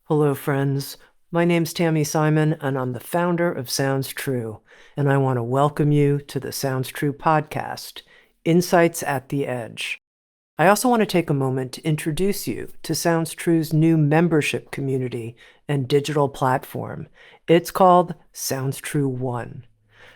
Hello, friends. My name's Tami Simon, and I'm the founder of Sounds True, and I want to welcome you to the Sounds True podcast, Insights at the Edge. I also want to take a moment to introduce you to Sounds True's new membership community and digital platform. It's called Sounds True One.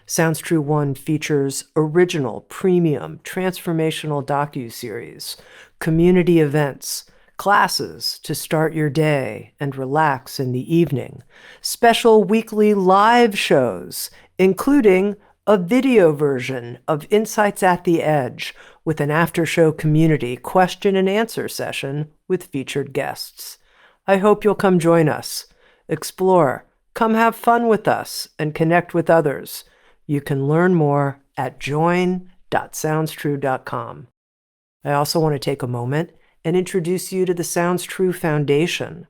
Sounds True One features original, premium, transformational docuseries, community events, classes to start your day and relax in the evening, special weekly live shows, including a video version of Insights at the Edge with an after-show community question and answer session with featured guests. I hope you'll come join us, explore, come have fun with us, and connect with others. You can learn more at join.soundstrue.com. I also want to take a moment and introduce you to the Sounds True Foundation,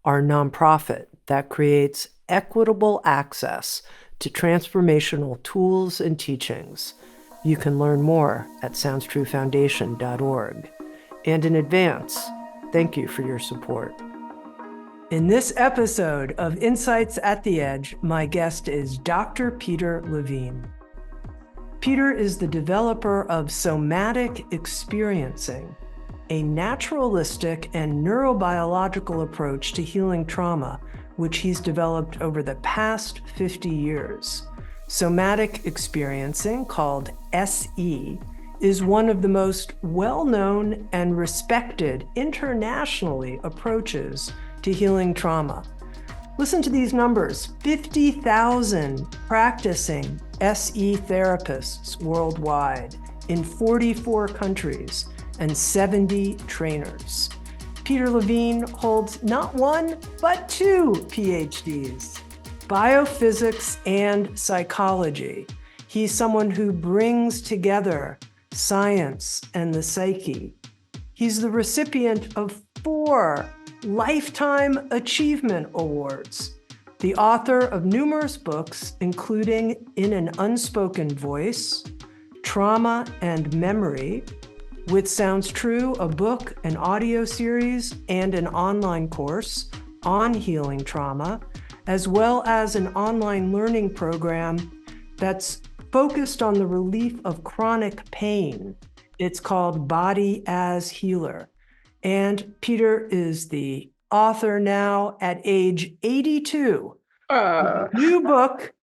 our nonprofit that creates equitable access to transformational tools and teachings. You can learn more at soundstruefoundation.org. And in advance, thank you for your support. In this episode of Insights at the Edge, my guest is Dr. Peter Levine. Peter is the developer of Somatic Experiencing, a naturalistic and neurobiological approach to healing trauma, which he's developed over the past 50 years. Somatic Experiencing, called SE, is one of the most well-known and respected internationally approaches to healing trauma. Listen to these numbers: 50,000 practicing SE therapists worldwide in 44 countries and 70 trainers. Peter Levine holds not one, but 2 PhDs, biophysics and psychology. He's someone who brings together science and the psyche. He's the recipient of 4 Lifetime Achievement Awards, the author of numerous books, including In an Unspoken Voice, Trauma and Memory, With Sounds True, a book, an audio series, and an online course on healing trauma, as well as an online learning program that's focused on the relief of chronic pain. It's called Body as Healer. And Peter is the author now at age 82 of a new book,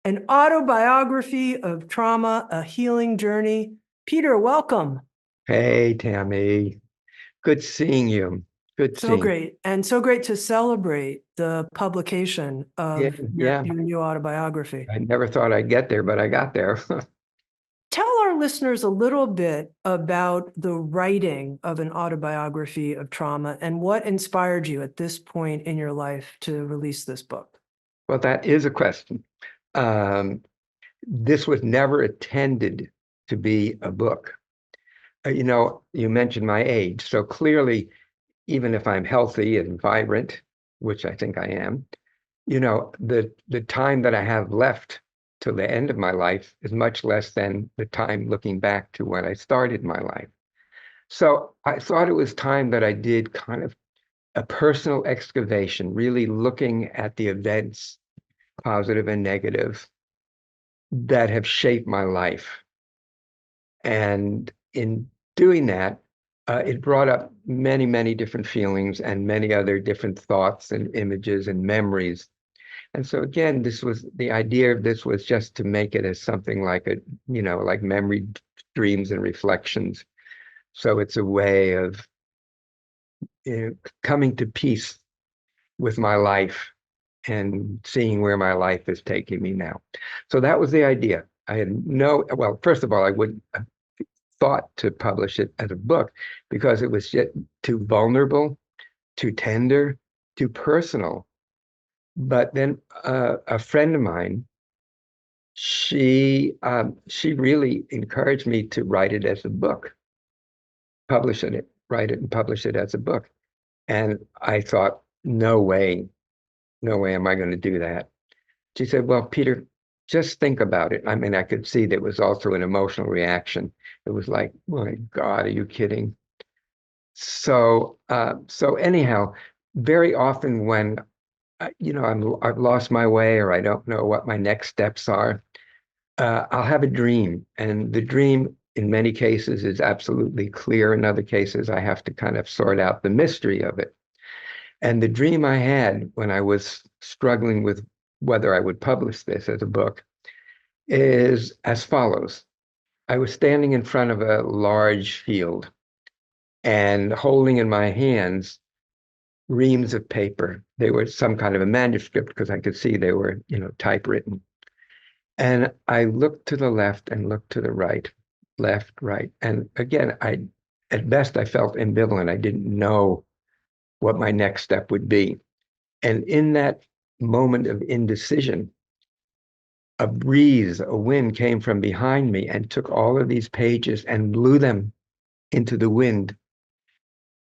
an autobiography of trauma, a healing journey. Peter, welcome. Hey, Tami. Good seeing you. Good So seeing great. And so great to celebrate the publication you. of Yeah, your new autobiography. I never thought I'd get there, but I got there. Tell our listeners a little bit about the writing of an autobiography of trauma and what inspired you at this point in your life to release this book. Well, that is a question. This was never intended to be a book. You mentioned my age. So clearly, even if I'm healthy and vibrant, which I think I am, the time that I have left till the end of my life is much less than the time looking back to when I started my life. So I thought it was time that I did kind of a personal excavation, really looking at the events, positive and negative, that have shaped my life. And in doing that, it brought up many, many different feelings and many other different thoughts and images and memories. And so again, the idea of this was just to make it as something like like memory, dreams, and reflections. So it's a way of coming to peace with my life and seeing where my life is taking me now. So that was the idea. Well, first of all, I wouldn't have thought to publish it as a book because it was just too vulnerable, too tender, too personal. But then a friend of mine, she really encouraged me to write it as a book, write it and publish it as a book. And I thought, no way am I going to do that. She said, well, Peter, just think about it. I mean, I could see there was also an emotional reaction. It was like, my God, are you kidding? So anyhow, very often when I've lost my way or I don't know what my next steps are, I'll have a dream. And the dream, in many cases, is absolutely clear. In other cases, I have to kind of sort out the mystery of it. And the dream I had when I was struggling with whether I would publish this as a book is as follows. I was standing in front of a large field and holding in my hands reams of paper. They were some kind of a manuscript because I could see they were, typewritten. And I looked to the left and looked to the right, left, right. And again, at best, I felt ambivalent. I didn't know what my next step would be. And in that moment of indecision, a breeze, a wind came from behind me and took all of these pages and blew them into the wind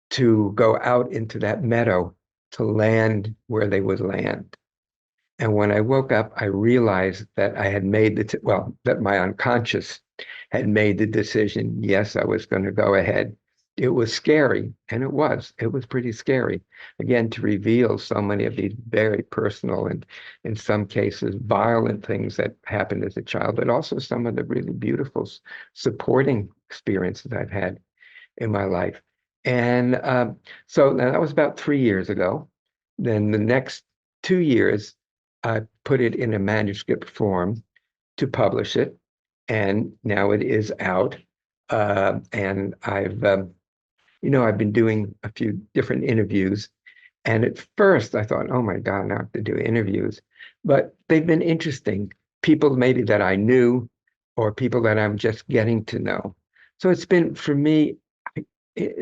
to go out into that meadow to land where they would land. And when I woke up, I realized that I had made that my unconscious had made the decision. Yes, I was going to go ahead. It was scary, and it was pretty scary. Again, to reveal so many of these very personal and in some cases violent things that happened as a child, but also some of the really beautiful supporting experiences I've had in my life. And so now that was about 3 years ago. Then the next 2 years, I put it in a manuscript form to publish it. And now it is out. And I've been doing a few different interviews. And at first I thought, oh my God, now I have to do interviews. But they've been interesting. People maybe that I knew or people that I'm just getting to know. So it's been, for me,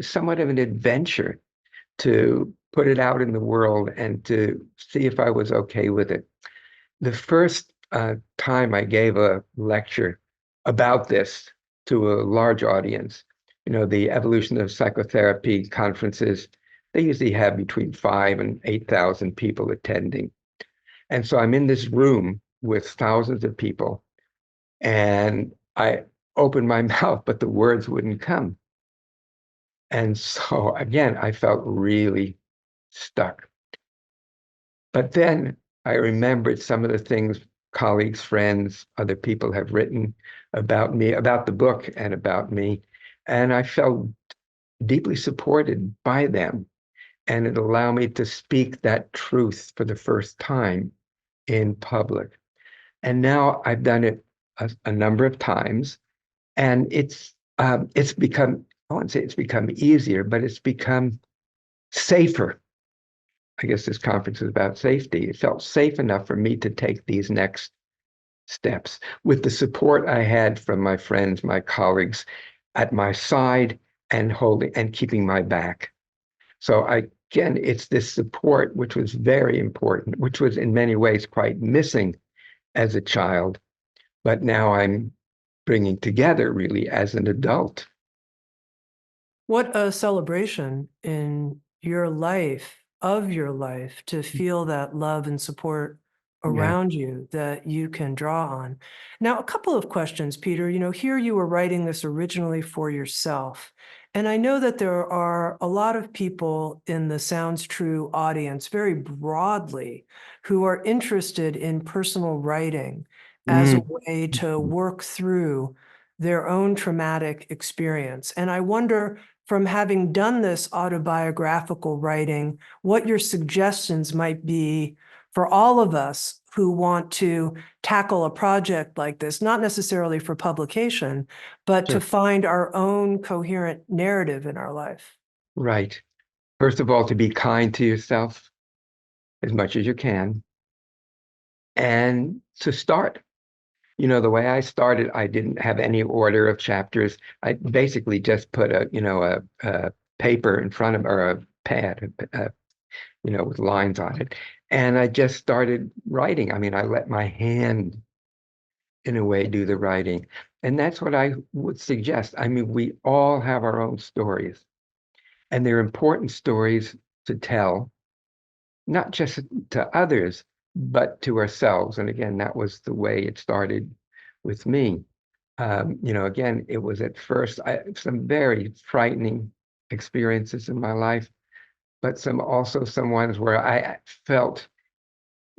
somewhat of an adventure to put it out in the world and to see if I was okay with it. The first time I gave a lecture about this to a large audience, the evolution of psychotherapy conferences, they usually have between 5,000 and 8,000 people attending. And so I'm in this room with thousands of people, and I opened my mouth, but the words wouldn't come. And so again, I felt really stuck. But then I remembered some of the things colleagues, friends, other people have written about me, about the book and about me. And I felt deeply supported by them. And it allowed me to speak that truth for the first time in public. And now I've done it a number of times. And it's become, I wouldn't say it's become easier, but it's become safer. I guess this conference is about safety. It felt safe enough for me to take these next steps with the support I had from my friends, my colleagues at my side and holding and keeping my back. So again, it's this support which was very important, which was in many ways quite missing as a child, but now I'm bringing together really as an adult. What a celebration in your life, of your life, to feel that love and support Yeah. around you that you can draw on. Now, a couple of questions, Peter. Here you were writing this originally for yourself. And I know that there are a lot of people in the Sounds True audience, very broadly, who are interested in personal writing as a Mm. way to work through their own traumatic experience. And I wonder, from having done this autobiographical writing, what your suggestions might be for all of us who want to tackle a project like this, not necessarily for publication, but to Sure. find our own coherent narrative in our life. Right. First of all, to be kind to yourself as much as you can and to start. The way I started, I didn't have any order of chapters. I basically just put a paper in front of, or a pad, with lines on it. And I just started writing. I mean, I let my hand, in a way, do the writing. And that's what I would suggest. I mean, we all have our own stories, and they're important stories to tell, not just to others, but to ourselves. And again, that was the way it started with me. Again, it was at first some very frightening experiences in my life, but some ones where I felt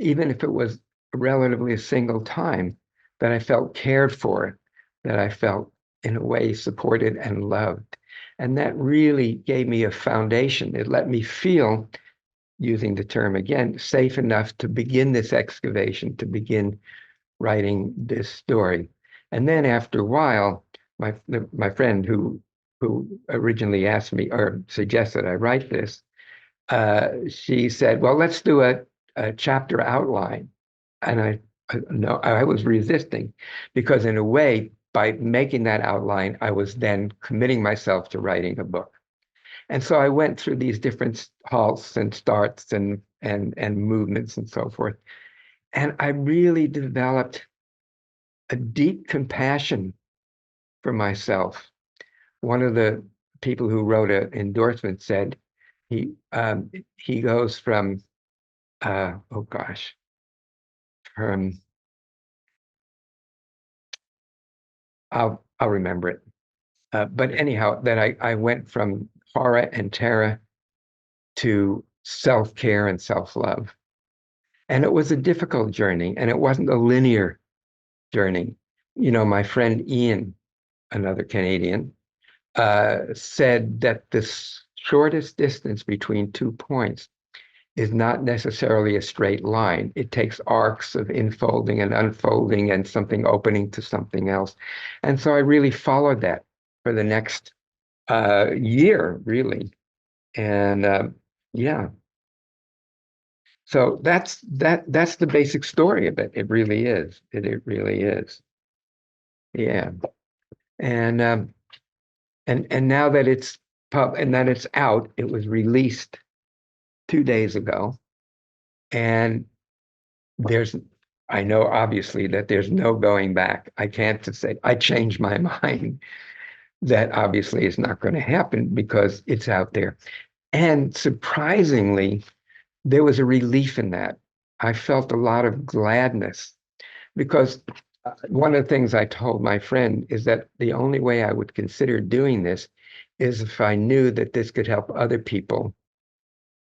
even if it was relatively a single time, that I felt cared for, that I felt in a way supported and loved. And that really gave me a foundation. It let me feel, using the term again, safe enough to begin this excavation, to begin writing this story. And then after a while, my friend who originally asked me or suggested I write this, she said, "Well, let's do a chapter outline." And no, I was resisting because in a way, by making that outline, I was then committing myself to writing a book. And so I went through these different halts and starts and movements and so forth. And I really developed a deep compassion for myself. One of the people who wrote an endorsement said he goes from oh gosh, from I'll remember it. But anyhow, that I went from horror and terror to self-care and self-love. And it was a difficult journey, and it wasn't a linear journey. You know, my friend Ian, another Canadian, said that the shortest distance between 2 points is not necessarily a straight line. It takes arcs of infolding and unfolding and something opening to something else. And so I really followed that for the next year, really. And yeah, so that's the basic story of it. It really is. It really is. Yeah. And and now that it's and that it's out, it was released 2 days ago. And there's I know obviously that there's no going back. I can't just say I changed my mind. That obviously is not going to happen because it's out there. And surprisingly, there was a relief in that. I felt a lot of gladness because one of the things I told my friend is that the only way I would consider doing this is if I knew that this could help other people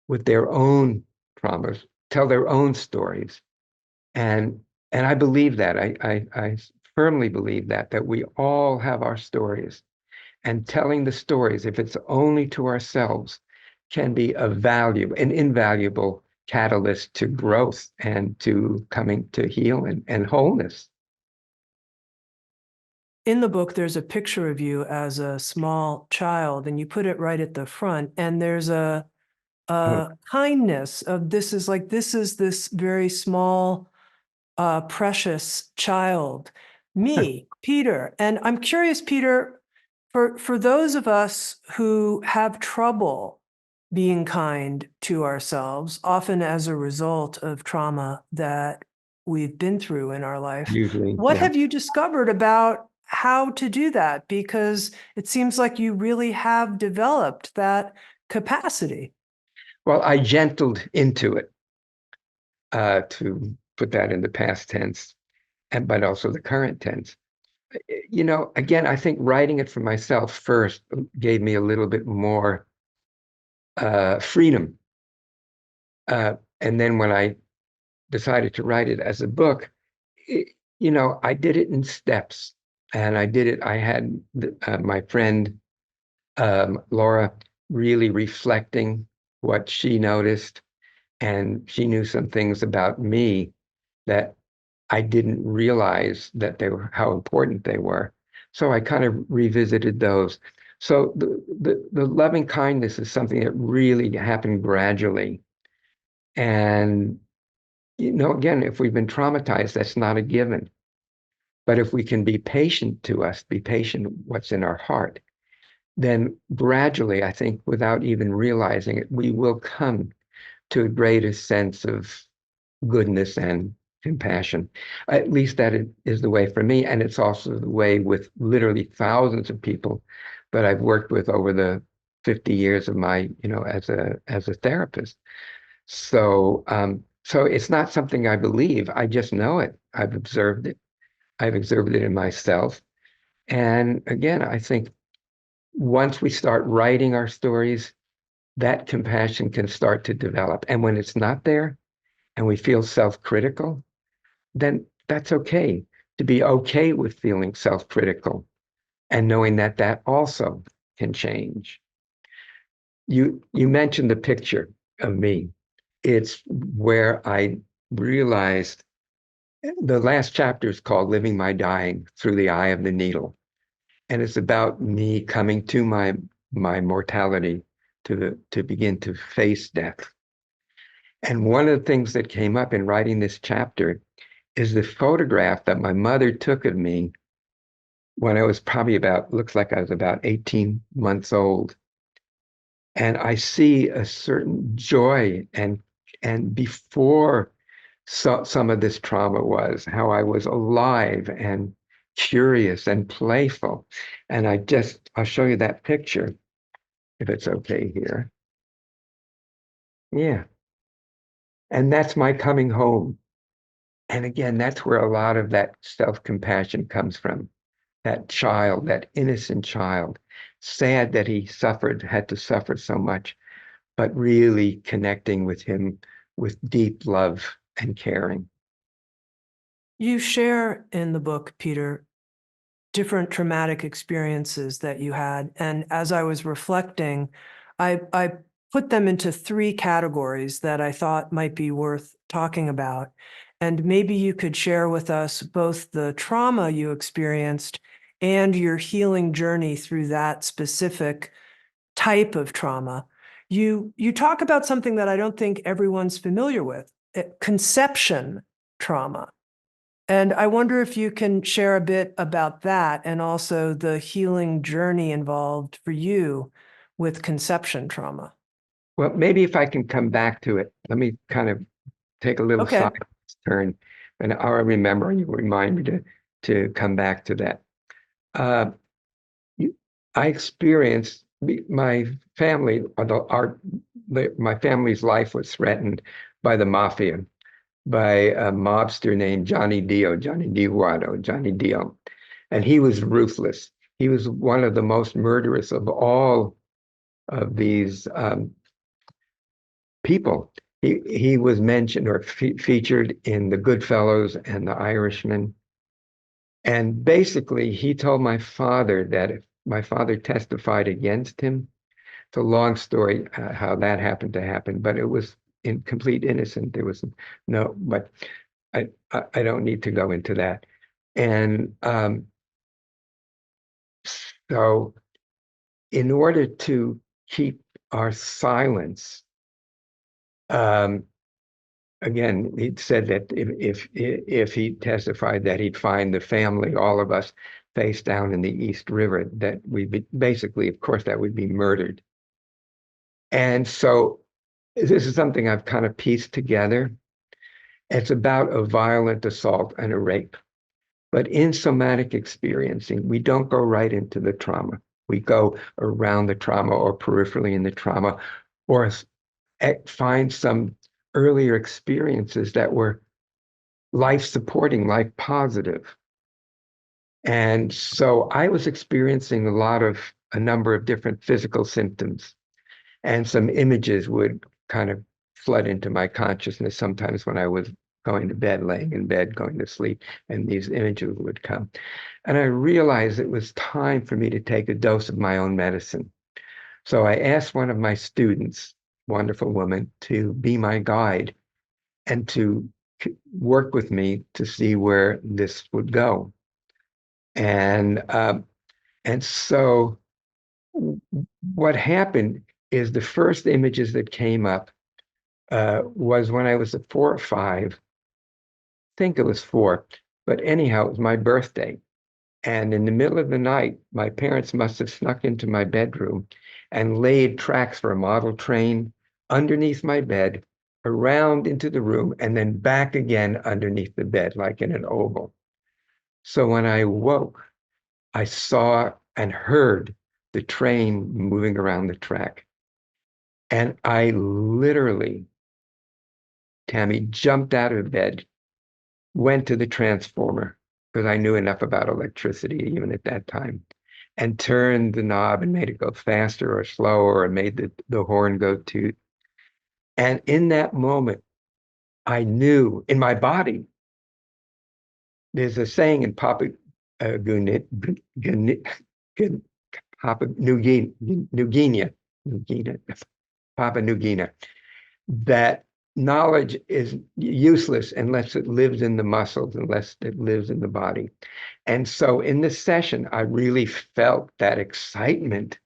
with their own traumas, tell their own stories. And and I believe that. I firmly believe that we all have our stories. And telling the stories, if it's only to ourselves, can be a value, an invaluable catalyst to growth and to coming to heal and wholeness. In the book, there's a picture of you as a small child, and you put it right at the front. And there's a Oh, kindness of this is this very small, precious child, me, Peter. And I'm curious, Peter, for those of us who have trouble being kind to ourselves, often as a result of trauma that we've been through in our life, usually, what yeah. have you discovered about how to do that? Because it seems like you really have developed that capacity. Well, I gentled into it, to put that in the past tense, and but also the current tense. You know, again, I think writing it for myself first gave me a little bit more freedom. And then when I decided to write it as a book, it, you know, I did it in steps, and I did it. I had my friend Laura really reflecting what she noticed, and she knew some things about me that I didn't realize that they were how important they were. So I kind of revisited those. So the loving kindness is something that really happened gradually. And you know, again, if we've been traumatized, that's not a given. But if we can be patient to us, be patient what's in our heart, then gradually, I think, without even realizing it, we will come to a greater sense of goodness and compassion. At least that is the way for me. And it's also the way with literally thousands of people that I've worked with over the 50 years of my, you know, as a therapist. So so it's not something I believe. I just know it. I've observed it. I've observed it in myself. And again, I think once we start writing our stories, that compassion can start to develop. And when it's not there, and we feel self-critical, then that's okay to be okay with feeling self-critical and knowing that that also can change. You mentioned the picture of me. It's where I realized the last chapter is called Living My Dying Through the Eye of the Needle. And it's about me coming to my mortality to begin to face death. And one of the things that came up in writing this chapter is the photograph that my mother took of me when I was probably looks like I was about 18 months old. And I see a certain joy and before some of this trauma was, how I was alive and curious and playful. And I'll show you that picture if it's okay here. Yeah. And that's my coming home. And again, that's where a lot of that self-compassion comes from. That child, that innocent child, sad that he had to suffer so much, but really connecting with him with deep love and caring. You share in the book, Peter, different traumatic experiences that you had. And as I was reflecting, I put them into three categories that I thought might be worth talking about. And maybe you could share with us both the trauma you experienced and your healing journey through that specific type of trauma. You talk about something that I don't think everyone's familiar with, conception trauma. And I wonder if you can share a bit about that and also the healing journey involved for you with conception trauma. Well, maybe if I can come back to it, let me kind of take a little Okay. side turn, and I'll remember you remind me to come back to that. Uh, I experienced my family, my family's life was threatened by the mafia, by a mobster named Johnny Guado, Johnny Dio, and he was ruthless. He was one of the most murderous of all of these people. He was mentioned or featured in The Goodfellows and The Irishman. And basically, he told my father that if my father testified against him, it's a long story how that happened to happen, but it was in complete innocent. There was no, but I don't need to go into that. And so, in order to keep our silence, um, again, he said that if he testified that he'd find the family, all of us, face down in the East River, that we'd be basically, of course, that we'd be murdered. And so this is something I've kind of pieced together. It's about a violent assault and a rape. But in somatic experiencing, we don't go right into the trauma. We go around the trauma or peripherally in the trauma, or find some earlier experiences that were life supporting, life positive. And so I was experiencing a number of different physical symptoms, and some images would kind of flood into my consciousness sometimes when I was going to bed, laying in bed, going to sleep, and these images would come. And I realized it was time for me to take a dose of my own medicine. So I asked one of my students, wonderful woman, to be my guide and to work with me to see where this would go. And so what happened is the first images that came up was when I was at 4 or 5. I think it was 4, but anyhow, it was my birthday. And in the middle of the night, my parents must have snuck into my bedroom and laid tracks for a model train underneath my bed, around into the room, and then back again underneath the bed, like in an oval. So when I woke, I saw and heard the train moving around the track. And I literally, Tami, jumped out of bed, went to the transformer, because I knew enough about electricity even at that time, and turned the knob and made it go faster or slower, and made the horn go toot. And in that moment, I knew in my body. There's a saying in Papua New Guinea, Papua New Guinea, that knowledge is useless unless it lives in the muscles, unless it lives in the body. And so in this session, I really felt that excitement,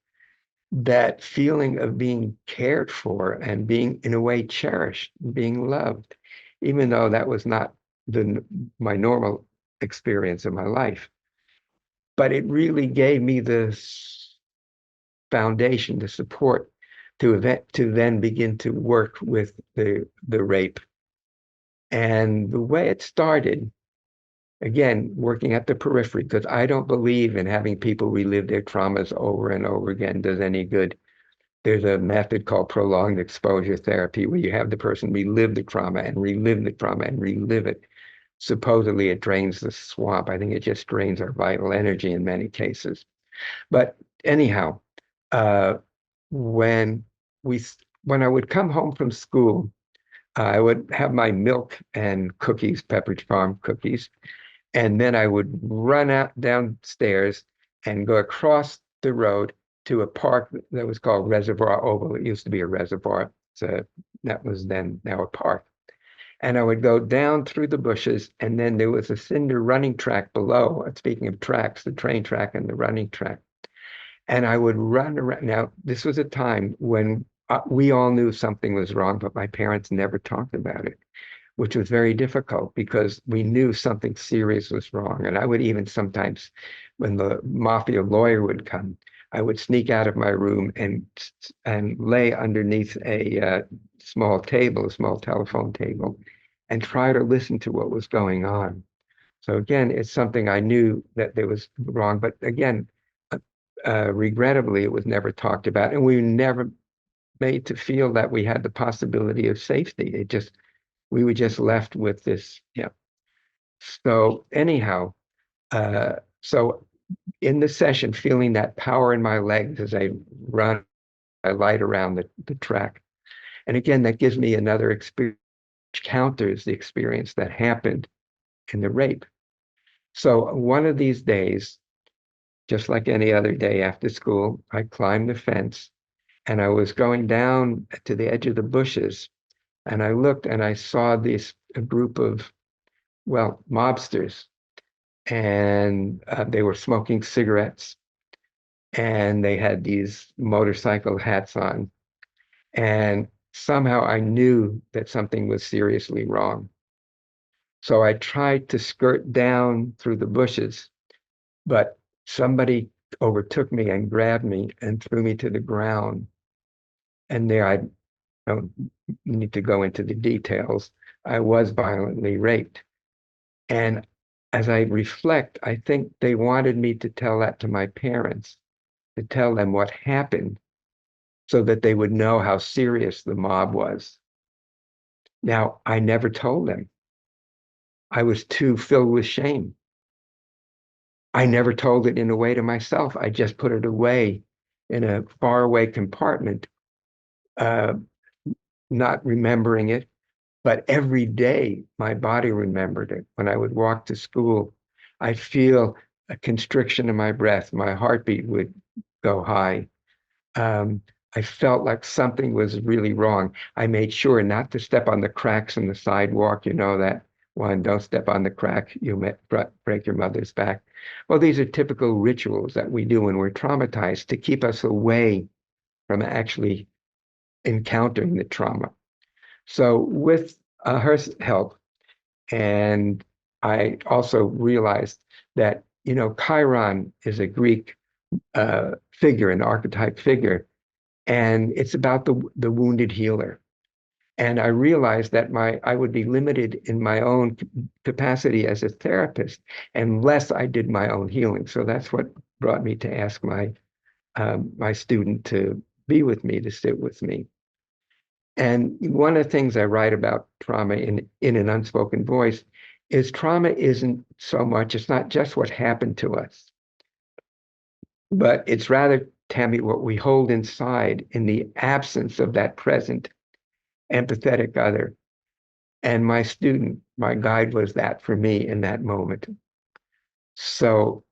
that feeling of being cared for and being, in a way, cherished, being loved, even though that was not my normal experience of my life. But it really gave me the foundation, the support to then begin to work with the rape. And the way it started, again, working at the periphery, because I don't believe in having people relive their traumas over and over again does any good. There's a method called prolonged exposure therapy where you have the person relive the trauma and relive the trauma and relive it. Supposedly it drains the swamp. I think it just drains our vital energy in many cases. But anyhow, uh, when we when I would come home from school, I would have my milk and cookies, Pepperidge Farm cookies, and then I would run out downstairs and go across the road to a park that was called Reservoir Oval. It used to be a reservoir. So that was then now a park. And I would go down through the bushes, and then there was a cinder running track below. Speaking of tracks, the train track and the running track. And I would run around. Now, this was a time when we all knew something was wrong, but my parents never talked about it, which was very difficult because we knew something serious was wrong. And I would even sometimes, when the mafia lawyer would come, I would sneak out of my room and lay underneath a small table, a small telephone table, and try to listen to what was going on. So again, it's something I knew that there was wrong, but again, regrettably, it was never talked about, and we were never made to feel that we had the possibility of safety. We were just left with this, yeah. So anyhow, so in the session, feeling that power in my legs as I run, I light around the track. And again, that gives me another experience, which counters the experience that happened in the rape. So one of these days, just like any other day after school, I climbed the fence and I was going down to the edge of the bushes. And I looked and I saw a group of, well, mobsters. And they were smoking cigarettes. And they had these motorcycle hats on. And somehow I knew that something was seriously wrong. So I tried to skirt down through the bushes, but somebody overtook me and grabbed me and threw me to the ground. And there, I don't need to go into the details. I was violently raped. And as I reflect, I think they wanted me to tell that to my parents, to tell them what happened so that they would know how serious the mob was. Now, I never told them. I was too filled with shame. I never told it in a way to myself. I just put it away in a faraway compartment, uh, not remembering it. But every day, my body remembered it. When I would walk to school, I'd feel a constriction in my breath. My heartbeat would go high. Um, I felt like something was really wrong. I made sure not to step on the cracks in the sidewalk. You know that one, don't step on the crack, you break your mother's back. Well, these are typical rituals that we do when we're traumatized to keep us away from actually encountering the trauma. So with her help, and I also realized that, Chiron is a Greek figure, an archetype figure, and it's about the wounded healer. And I realized that I would be limited in my own capacity as a therapist unless I did my own healing. So that's what brought me to ask my student to be with me, to sit with me. And one of the things I write about trauma in an unspoken voice is trauma isn't so much, it's not just what happened to us, but it's rather, Tami, what we hold inside in the absence of that present empathetic other. And my student, my guide was that for me in that moment. So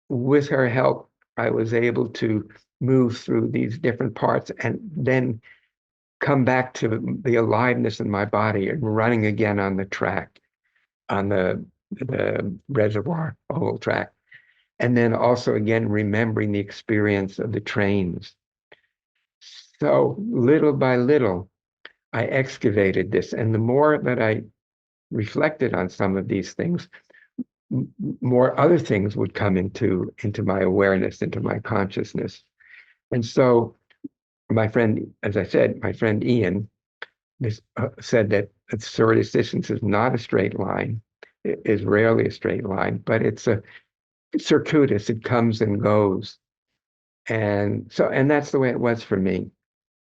with her help, I was able to move through these different parts and then come back to the aliveness in my body and running again on the track, on the reservoir oval track. And then also again remembering the experience of the trains. So little by little, I excavated this. And the more that I reflected on some of these things, more other things would come into my awareness, into my consciousness. And so my friend, as I said, my friend Ian said that absurdist distance is not a straight line. It is rarely a straight line, but it's circuitous. It comes and goes. And that's the way it was for me.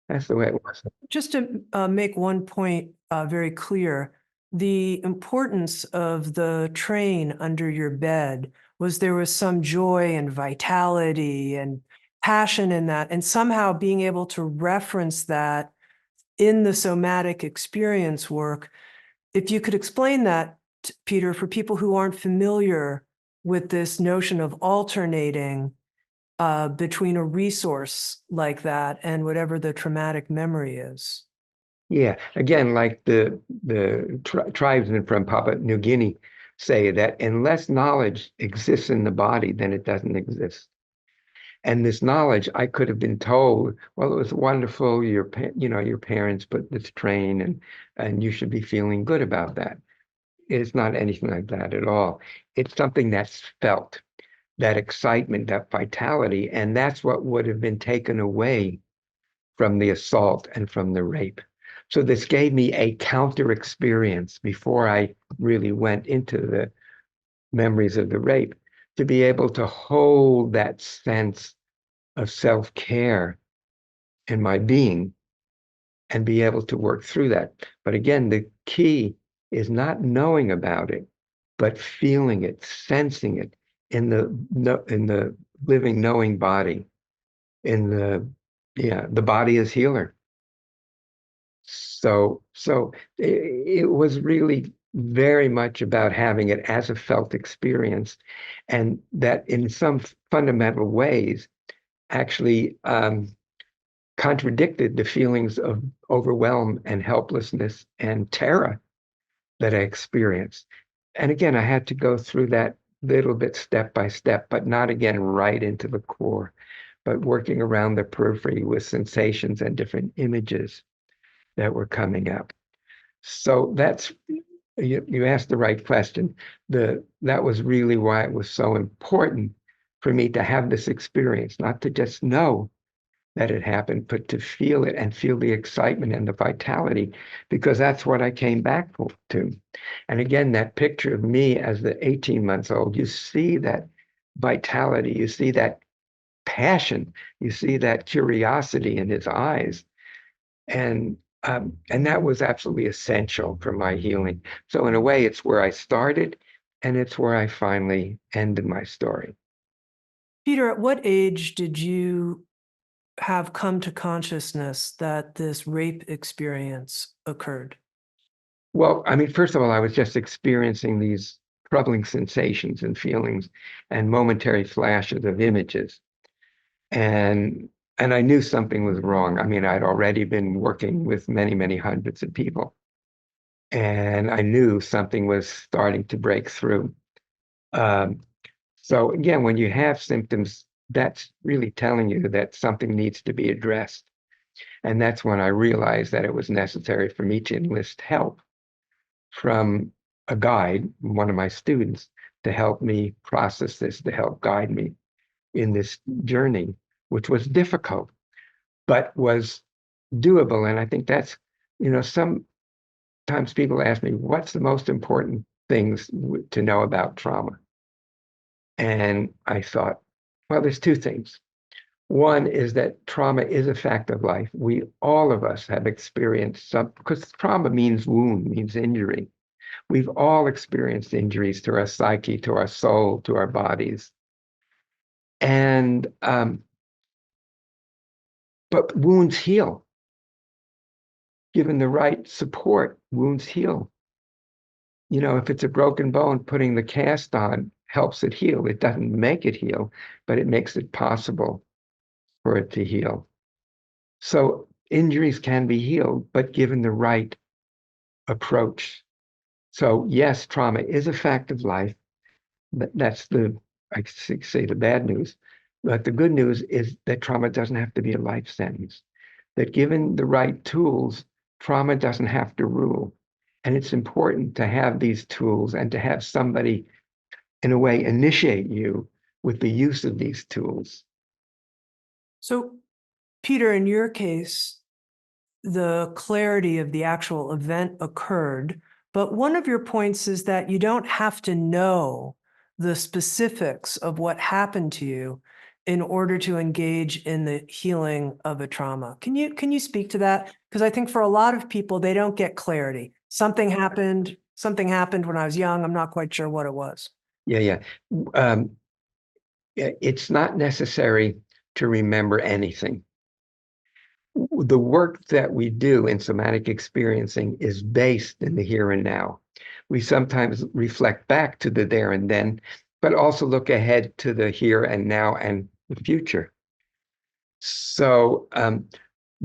That's the way it was. Just to make one point very clear, the importance of the train under your bed was there was some joy and vitality and passion in that, and somehow being able to reference that in the somatic experience work. If you could explain that, Peter, for people who aren't familiar with this notion of alternating between a resource like that and whatever the traumatic memory is. Yeah. Again, like the tribesmen from Papua New Guinea say that unless knowledge exists in the body, then it doesn't exist. And this knowledge, I could have been told, well, it was wonderful. Your parents put this train, and you should be feeling good about that. It's not anything like that at all. It's something that's felt, that excitement, that vitality, and that's what would have been taken away from the assault and from the rape. So this gave me a counter experience before I really went into the memories of the rape, to be able to hold that sense of self-care in my being and be able to work through that. But again, the key is not knowing about it, but feeling it, sensing it in the living, knowing body. In the body is healer. So it was really very much about having it as a felt experience, and that in some fundamental ways actually contradicted the feelings of overwhelm and helplessness and terror that I experienced. And again, I had to go through that little bit step by step, but not again right into the core, but working around the periphery with sensations and different images that were coming up. So that's, you asked the right question. That was really why it was so important for me to have this experience, not to just know that it happened, but to feel it and feel the excitement and the vitality, because that's what I came back to. And again, that picture of me as the 18 months old, you see that vitality, you see that passion, you see that curiosity in his eyes. And that was absolutely essential for my healing. So in a way, it's where I started, and it's where I finally ended my story. Peter, at what age did you have come to consciousness that this rape experience occurred? Well, I mean, first of all, I was just experiencing these troubling sensations and feelings and momentary flashes of images. And I knew something was wrong. I mean, I'd already been working with many, many hundreds of people. And I knew something was starting to break through. Um, so again, when you have symptoms, that's really telling you that something needs to be addressed. And that's when I realized that it was necessary for me to enlist help from a guide, one of my students, to help me process this, to help guide me in this journey, which was difficult, but was doable. And I think that's, sometimes people ask me, what's the most important things to know about trauma? And I thought, well, there's two things. One is that trauma is a fact of life. All of us have experienced some, because trauma means wound, means injury. We've all experienced injuries to our psyche, to our soul, to our bodies. And, but wounds heal. Given the right support, wounds heal. if it's a broken bone, putting the cast on helps it heal. It doesn't make it heal, but it makes it possible for it to heal. So injuries can be healed, but given the right approach. So yes, trauma is a fact of life. That's I say the bad news. But the good news is that trauma doesn't have to be a life sentence. That given the right tools, trauma doesn't have to rule. And it's important to have these tools and to have somebody, in a way, initiate you with the use of these tools. So, Peter, in your case, the clarity of the actual event occurred, but one of your points is that you don't have to know the specifics of what happened to you in order to engage in the healing of a trauma. Can you speak to that? Because I think for a lot of people, they don't get clarity. Something happened when I was young. I'm not quite sure what it was. Yeah, yeah. Um, it's not necessary to remember anything. The work that we do in somatic experiencing is based in the here and now. We sometimes reflect back to the there and then, but also look ahead to the here and now and the future. So,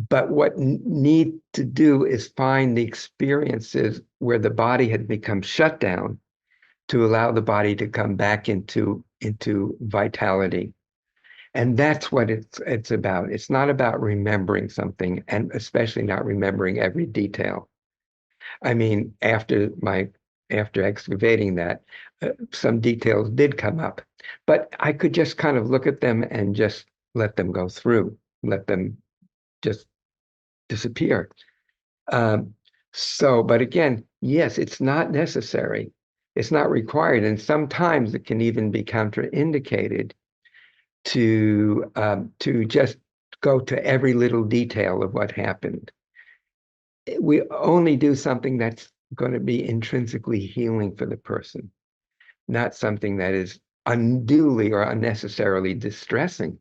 but what need to do is find the experiences where the body had become shut down to allow the body to come back into vitality. And that's what it's about. It's not about remembering something, and especially not remembering every detail. I mean, after excavating that, some details did come up, but I could just kind of look at them and just let them go through, let them just disappear. Um, but again, yes, it's not necessary. It's not required, and sometimes it can even be contraindicated to just go to every little detail of what happened. We only do something that's going to be intrinsically healing for the person, not something that is unduly or unnecessarily distressing.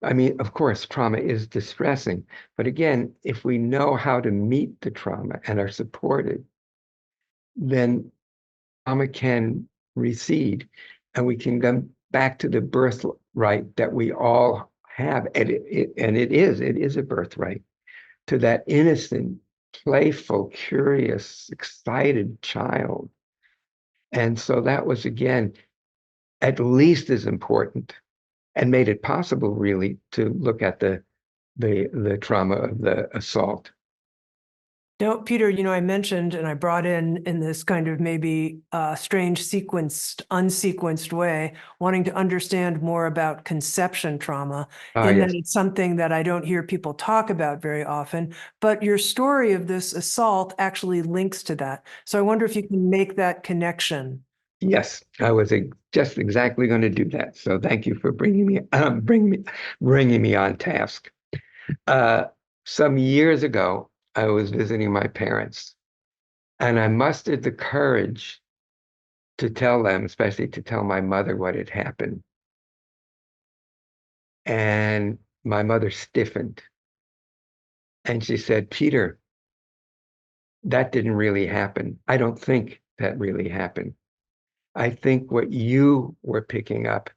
I mean, of course, trauma is distressing, but again, if we know how to meet the trauma and are supported, then trauma can recede and we can come back to the birthright that we all have. And it is a birthright to that innocent, playful, curious, excited child. And so that was, again, at least as important and made it possible, really, to look at the trauma of the assault. No, Peter, I mentioned and I brought in this kind of maybe strange unsequenced way, wanting to understand more about conception trauma, Ah, in that yes. it's something that I don't hear people talk about very often. But your story of this assault actually links to that. So I wonder if you can make that connection. Yes, I was just exactly going to do that. So thank you for bringing me on task. Uh, some years ago, I was visiting my parents, and I mustered the courage to tell them, especially to tell my mother what had happened. And my mother stiffened, and she said, "Peter, that didn't really happen. I don't think that really happened. I think what you were picking up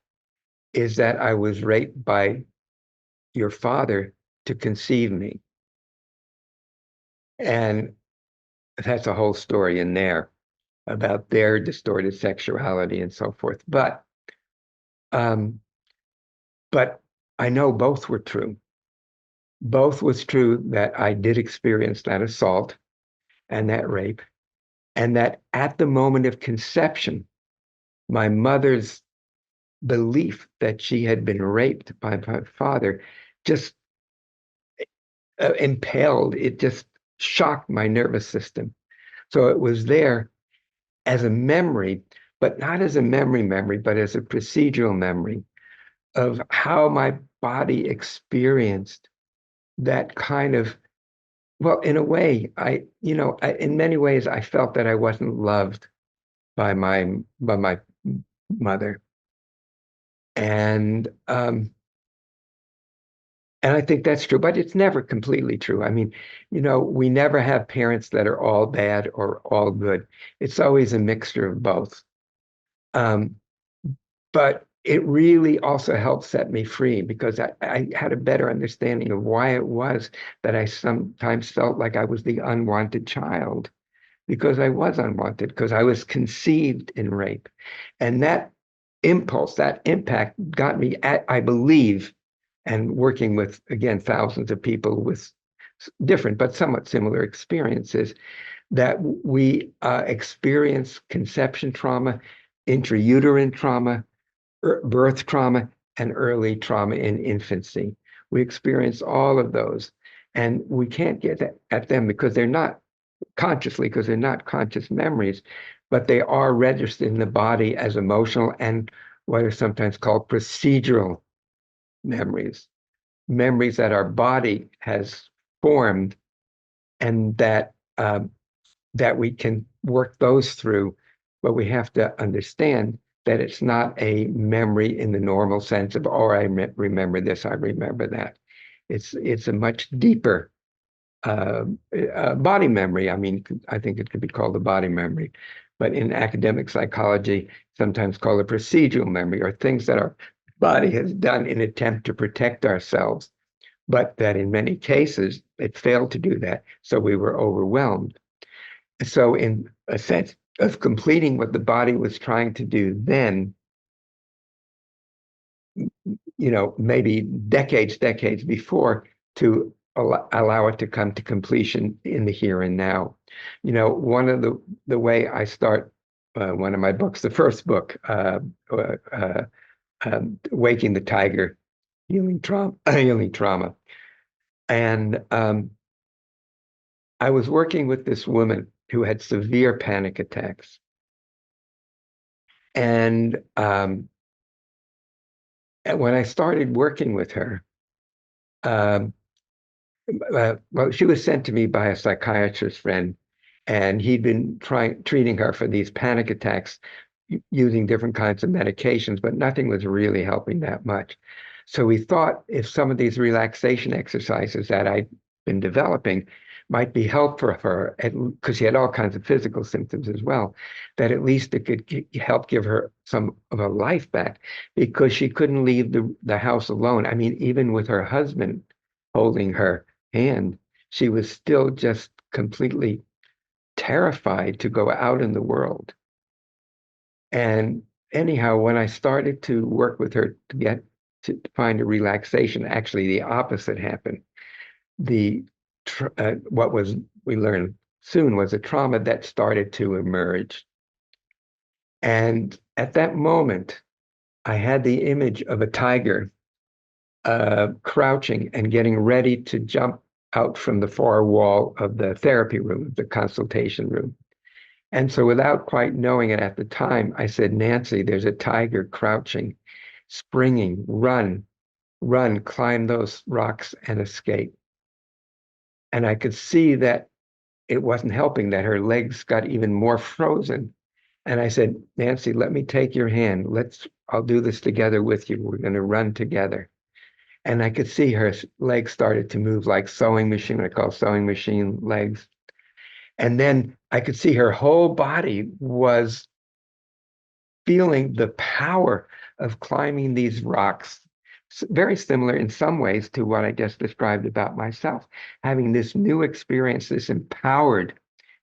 is that I was raped by your father to conceive me." And that's a whole story in there about their distorted sexuality and so forth. Um, but I know both were true. Both was true that I did experience that assault and that rape, and that at the moment of conception, my mother's belief that she had been raped by my father just impaled, it just shocked my nervous system. So it was there as a memory, but not as a memory, but as a procedural memory of how my body experienced that kind of, well, in a way, in many ways, I felt that I wasn't loved by my mother. And And I think that's true, but it's never completely true. I mean, we never have parents that are all bad or all good. It's always a mixture of both. Um, but it really also helped set me free because I had a better understanding of why it was that I sometimes felt like I was the unwanted child because I was unwanted, because I was conceived in rape. And that impulse, that impact got me at, I believe, and working with, again, thousands of people with different but somewhat similar experiences, that we experience conception trauma, intrauterine trauma, birth trauma, and early trauma in infancy. We experience all of those, and we can't get at them because they're not consciously, because they're not conscious memories, but they are registered in the body as emotional and what are sometimes called procedural memories, memories that our body has formed and that we can work those through, but we have to understand that it's not a memory in the normal sense of, oh, I remember this, I remember that. It's a much deeper body memory. I mean, I think it could be called a body memory, but in academic psychology, sometimes called a procedural memory, or things that our body has done in attempt to protect ourselves, but that in many cases it failed to do that. So we were overwhelmed. So in a sense of completing what the body was trying to do then, maybe decades before, to allow it to come to completion in the here and now. One of the way I start one of my books, the first book, Waking the Tiger, Healing Trauma, Healing Trauma. And I was working with this woman who had severe panic attacks. And when I started working with her, um, well, she was sent to me by a psychiatrist friend, and he'd been treating her for these panic attacks using different kinds of medications, but nothing was really helping that much. So we thought if some of these relaxation exercises that I'd been developing might be helpful for her, because she had all kinds of physical symptoms as well, that at least it could help give her some of her life back, because she couldn't leave the house alone. I mean, even with her husband holding her hand, she was still just completely terrified to go out in the world. And anyhow, when I started to work with her to get to find a relaxation, actually the opposite happened. The what was we learned soon was a trauma that started to emerge. And at that moment, I had the image of a tiger crouching and getting ready to jump out from the far wall of the therapy room, the consultation room. And so without quite knowing it at the time, I said, Nancy, there's a tiger crouching, springing, run, run, climb those rocks and escape. And I could see that it wasn't helping, that her legs got even more frozen. And I said, Nancy, let me take your hand. I'll do this together with you. We're going to run together. And I could see her legs started to move like sewing machine, I call sewing machine legs. And then I could see her whole body was feeling the power of climbing these rocks, very similar in some ways to what I just described about myself, having this new experience, this empowered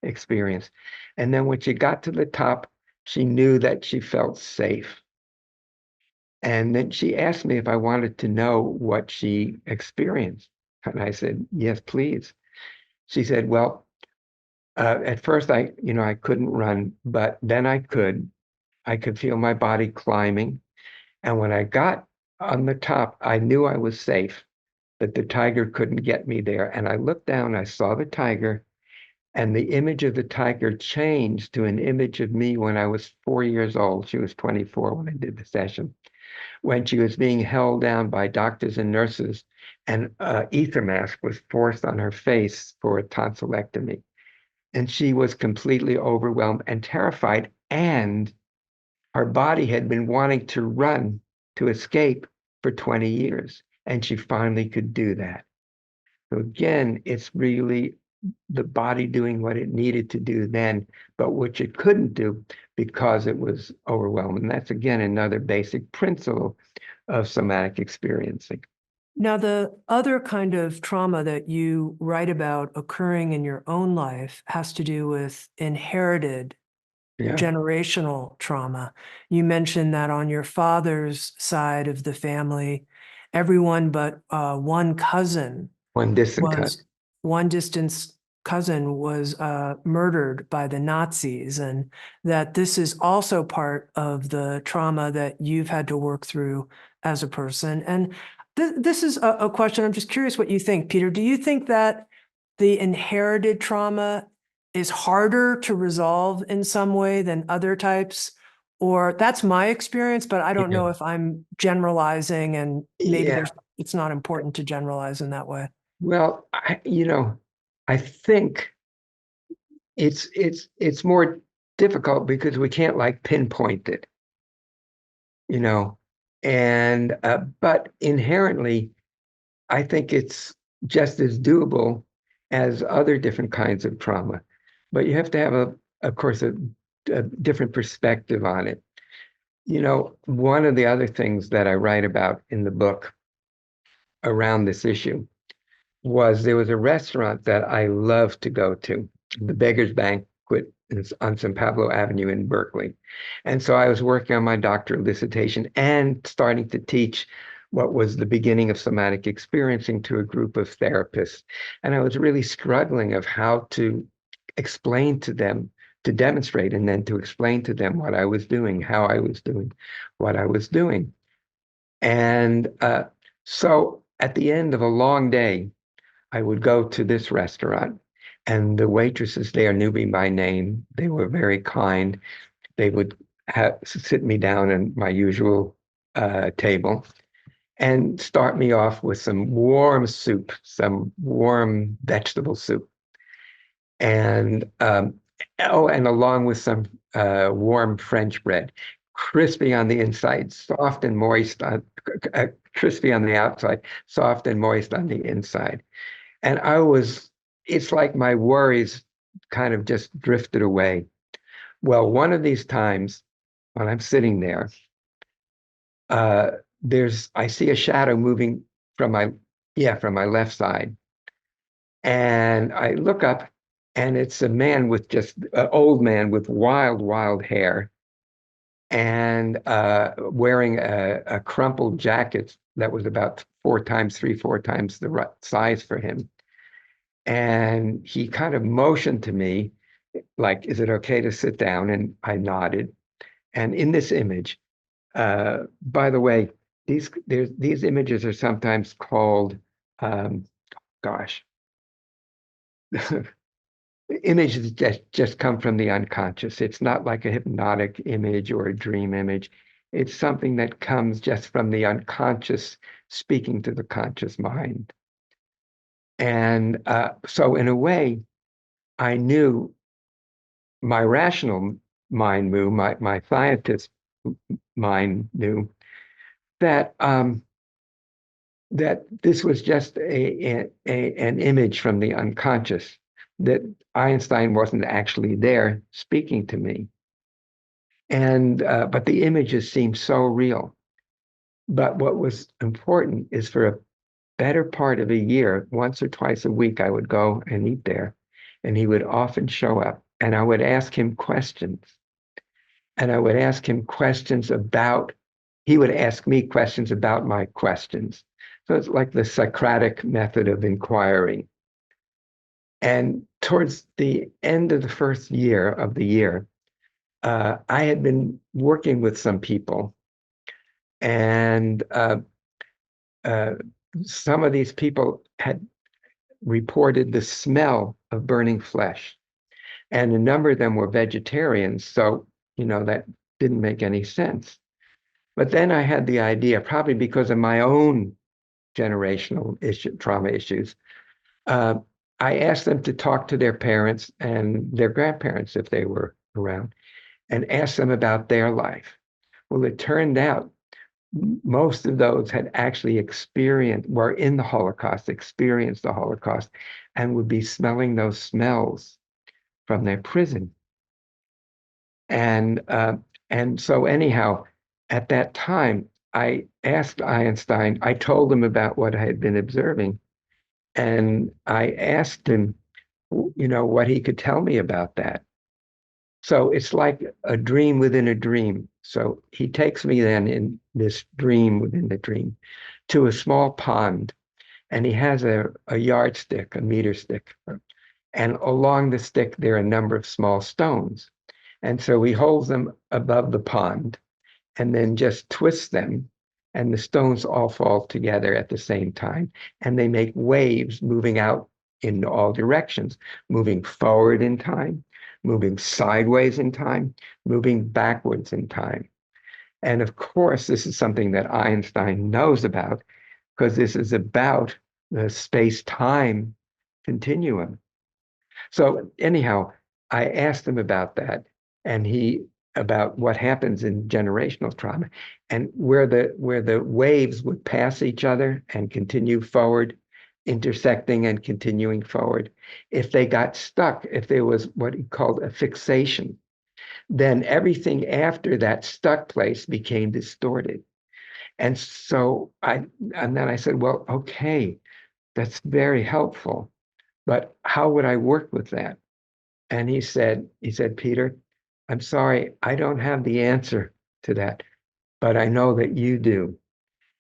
experience. And then when she got to the top, she knew that she felt safe. And then she asked me if I wanted to know what she experienced. And I said, yes, please. She said, well, at first I couldn't run, but then I could. I could feel my body climbing. And when I got on the top, I knew I was safe, that the tiger couldn't get me there. And I looked down, I saw the tiger, and the image of the tiger changed to an image of me when I was 4 years old. She was 24 when I did the session, when she was being held down by doctors and nurses, and an ether mask was forced on her face for a tonsillectomy. And she was completely overwhelmed and terrified, and her body had been wanting to run, to escape for 20 years. And she finally could do that. So again, it's really the body doing what it needed to do then, but which it couldn't do because it was overwhelmed. And that's again another basic principle of somatic experiencing. Now, the other kind of trauma that you write about occurring in your own life has to do with inherited Yeah. generational trauma. You mentioned that on your father's side of the family, everyone but one cousin One distant cut. was one distant cousin was murdered by the Nazis, and that this is also part of the trauma that you've had to work through as a person. And this is a question. I'm just curious what you think, Peter. Do you think that the inherited trauma is harder to resolve in some way than other types? Or that's my experience, but I don't Yeah. know if I'm generalizing, and maybe Yeah. it's not important to generalize in that way. Well, I think it's more difficult because we can't like pinpoint it, you know, and but inherently, I think it's just as doable as other different kinds of trauma. But you have to have of course, a different perspective on it. One of the other things that I write about in the book around this issue was there was a restaurant that I loved to go to, the Beggar's Banquet on San Pablo Avenue in Berkeley. And so I was working on my doctoral dissertation and starting to teach what was the beginning of somatic experiencing to a group of therapists. And I was really struggling of how to explain to them, to demonstrate, and then to explain to them what I was doing, how I was doing what I was doing. And so at the end of a long day, I would go to this restaurant, and the waitresses there knew me by name. They were very kind. They would sit me down in my usual table and start me off with some warm soup, some warm vegetable soup, and and along with some warm French bread, crispy on the inside, soft and moist crispy on the outside, soft and moist on the inside. And it's like my worries kind of just drifted away. Well, one of these times when I'm sitting there, uh, I see a shadow moving from from my left side. And I look up and it's a man with just an old man with wild, wild hair and wearing a crumpled jacket that was about 4 times the right size for him. And he kind of motioned to me, like, is it okay to sit down? And I nodded. And in this image, by the way, these images are sometimes called, um, gosh, images that just come from the unconscious. It's not like a hypnotic image or a dream image. It's something that comes just from the unconscious speaking to the conscious mind. And so in a way, I knew my rational mind knew, my scientist mind knew that that this was just an image from the unconscious, that Einstein wasn't actually there speaking to me. And but the images seemed so real. But what was important is for a better part of a year, once or twice a week, I would go and eat there, and he would often show up, and I would ask him questions. And I would ask him questions about, he would ask me questions about my questions. So it's like the Socratic method of inquiry. And towards the end of the first year of the year, I had been working with some people, and uh, some of these people had reported the smell of burning flesh, and a number of them were vegetarians. So, that didn't make any sense. But then I had the idea, probably because of my own generational trauma issues. Uh, I asked them to talk to their parents and their grandparents if they were around, and ask them about their life. Well, it turned out most of those had actually were in the Holocaust, experienced the Holocaust, and would be smelling those smells from their prison. And so anyhow, at that time, I asked Einstein, I told him about what I had been observing, and I asked him, what he could tell me about that. So it's like a dream within a dream. So he takes me then in this dream within the dream to a small pond, and he has a yardstick, a meter stick. And along the stick, there are a number of small stones. And so he holds them above the pond and then just twists them, and the stones all fall together at the same time. And they make waves moving out in all directions, moving forward in time, moving sideways in time, moving backwards in time. And of course, this is something that Einstein knows about because this is about the space-time continuum. So anyhow, I asked him about that, and about what happens in generational trauma, and where the waves would pass each other and continue forward, intersecting and continuing forward. If they got stuck, if there was what he called a fixation, then everything after that stuck place became distorted. And so and then I said, well, okay, that's very helpful, but how would I work with that? And he said, Peter, I'm sorry, I don't have the answer to that, but I know that you do.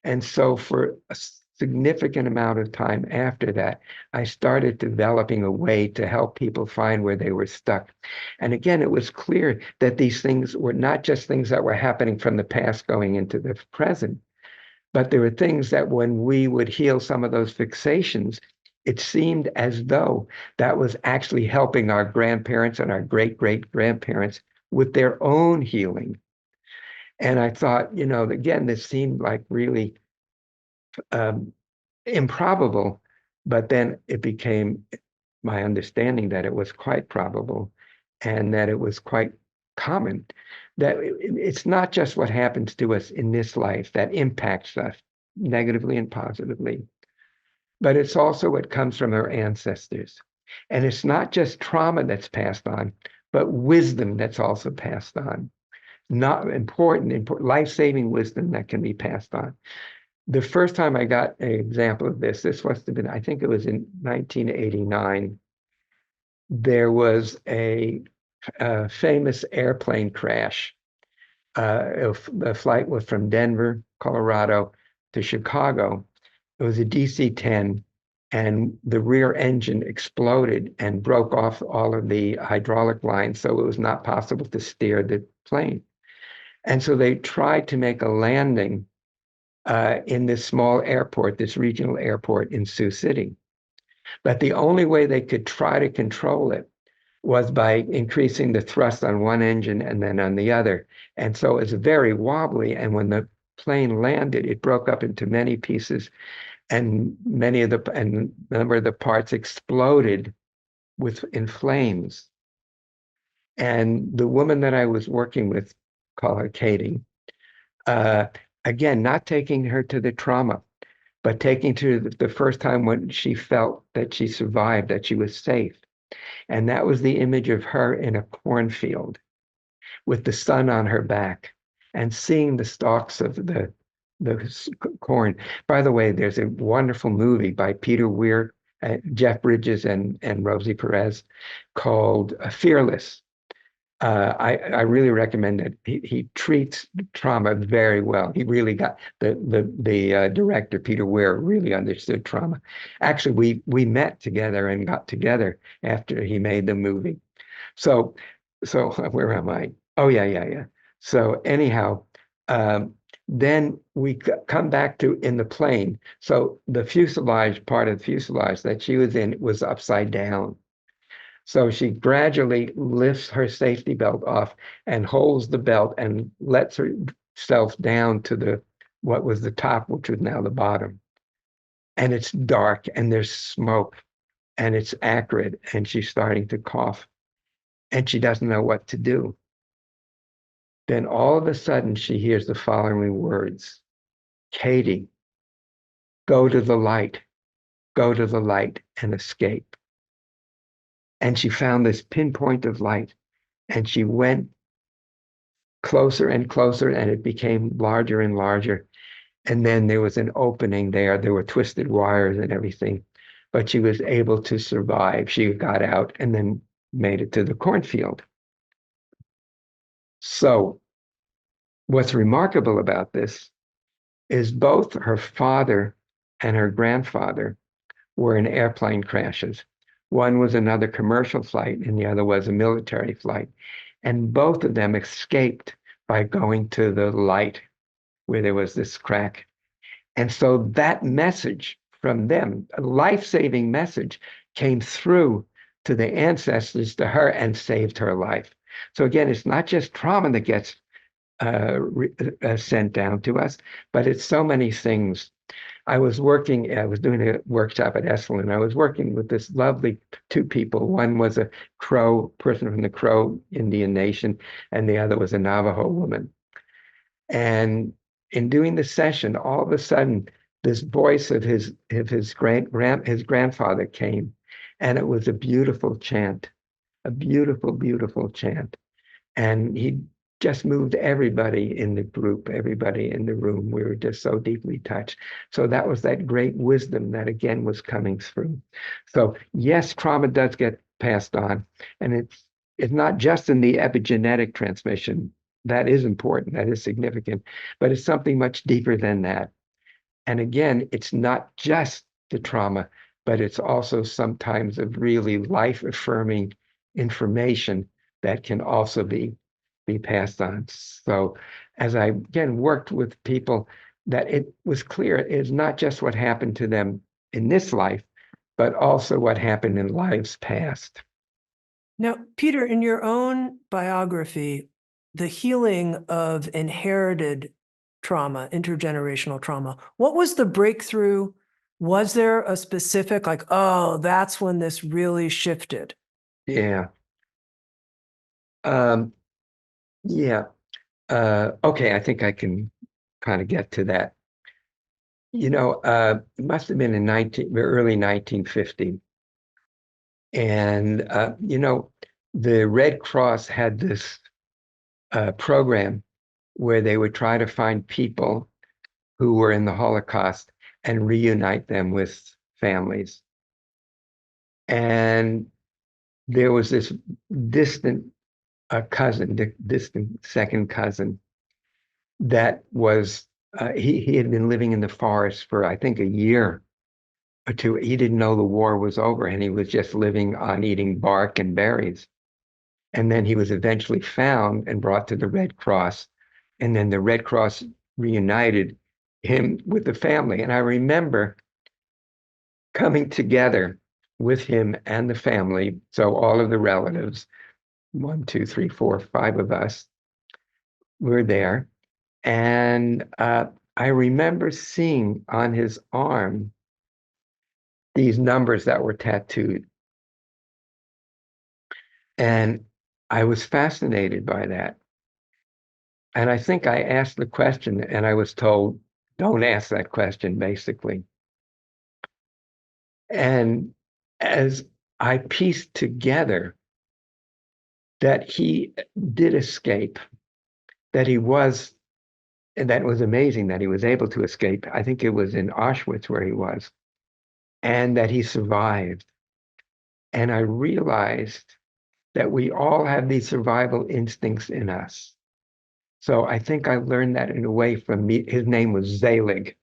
And so for a significant amount of time after that, I started developing a way to help people find where they were stuck. And again, it was clear that these things were not just things that were happening from the past going into the present, but there were things that when we would heal some of those fixations, it seemed as though that was actually helping our grandparents and our great-great-grandparents with their own healing. And I thought, again, this seemed like really um, improbable, but then it became my understanding that it was quite probable and that it was quite common, that it's not just what happens to us in this life that impacts us negatively and positively, but it's also what comes from our ancestors. And it's not just trauma that's passed on, but wisdom that's also passed on. Not important life-saving wisdom that can be passed on. The first time I got an example of this must have been, I think it was in 1989. There was a famous airplane crash. The flight was from Denver, Colorado to Chicago. It was a DC-10, and the rear engine exploded and broke off all of the hydraulic lines, so it was not possible to steer the plane. And so they tried to make a landing in this small airport, this regional airport in Sioux City. But the only way they could try to control it was by increasing the thrust on one engine and then on the other. And so it's very wobbly. And when the plane landed, it broke up into many pieces, and a number of the parts exploded in flames. And the woman that I was working with, call her Katie, uh, again, not taking her to the trauma, but taking to the first time when she felt that she survived, that she was safe. And that was the image of her in a cornfield with the sun on her back and seeing the stalks of the corn. By the way, there's a wonderful movie by Peter Weir, Jeff Bridges, and Rosie Perez called Fearless. I really recommend it. He treats trauma very well. He really got the director Peter Weir really understood trauma. Actually, we met together and got together after he made the movie. So where am I? Oh yeah. So anyhow, then we come back to in the plane. So the fuselage, part of the fuselage that she was in was upside down. So she gradually lifts her safety belt off and holds the belt and lets herself down to what was the top, which was now the bottom. And it's dark and there's smoke and it's acrid and she's starting to cough and she doesn't know what to do. Then all of a sudden she hears the following words. Katie, go to the light, go to the light and escape. And she found this pinpoint of light and she went closer and closer and it became larger and larger. And then there was an opening there. There were twisted wires and everything, but she was able to survive. She got out and then made it to the cornfield. So what's remarkable about this is both her father and her grandfather were in airplane crashes. One was another commercial flight and the other was a military flight. And both of them escaped by going to the light where there was this crack. And so that message from them, a life-saving message, came through to the ancestors, to her, and saved her life. So again, it's not just trauma that gets sent down to us, but it's so many things. I was doing a workshop at Esalen. I was working with this lovely two people. One was a Crow person from the Crow Indian Nation, and the other was a Navajo woman. And in doing the session, all of a sudden, this voice of his grandfather came, and it was a beautiful chant, a beautiful, beautiful chant. And he just moved everybody in the group, everybody in the room. We were just so deeply touched. So that was that great wisdom that again was coming through. So yes, trauma does get passed on, and it's not just in the epigenetic transmission. That is important, that is significant, but it's something much deeper than that. And again, it's not just the trauma, but it's also sometimes of really life-affirming information that can also be passed on. So as I, again, worked with people, that it was clear it's not just what happened to them in this life, but also what happened in lives past. Now, Peter, in your own biography, the healing of inherited trauma, intergenerational trauma, what was the breakthrough? Was there a specific, like, oh, that's when this really shifted? Yeah. Um, yeah. Okay, I think I can kind of get to that. It must have been in early 1950. And, the Red Cross had this program where they would try to find people who were in the Holocaust and reunite them with families. And there was this distant distant second cousin that was, he had been living in the forest for, I think, a year or two. He didn't know the war was over and he was just living on eating bark and berries. And then he was eventually found and brought to the Red Cross. And then the Red Cross reunited him with the family. And I remember coming together with him and the family. So all of the relatives, 1, 2, 3, 4, 5 of us were there. And I remember seeing on his arm these numbers that were tattooed. And I was fascinated by that. And I think I asked the question and I was told, don't ask that question, basically. And as I pieced together that he did escape, that he was, and that was amazing that he was able to escape. I think it was in Auschwitz where he was, and that he survived. And I realized that we all have these survival instincts in us. So I think I learned that in a way from me. His name was Zelig.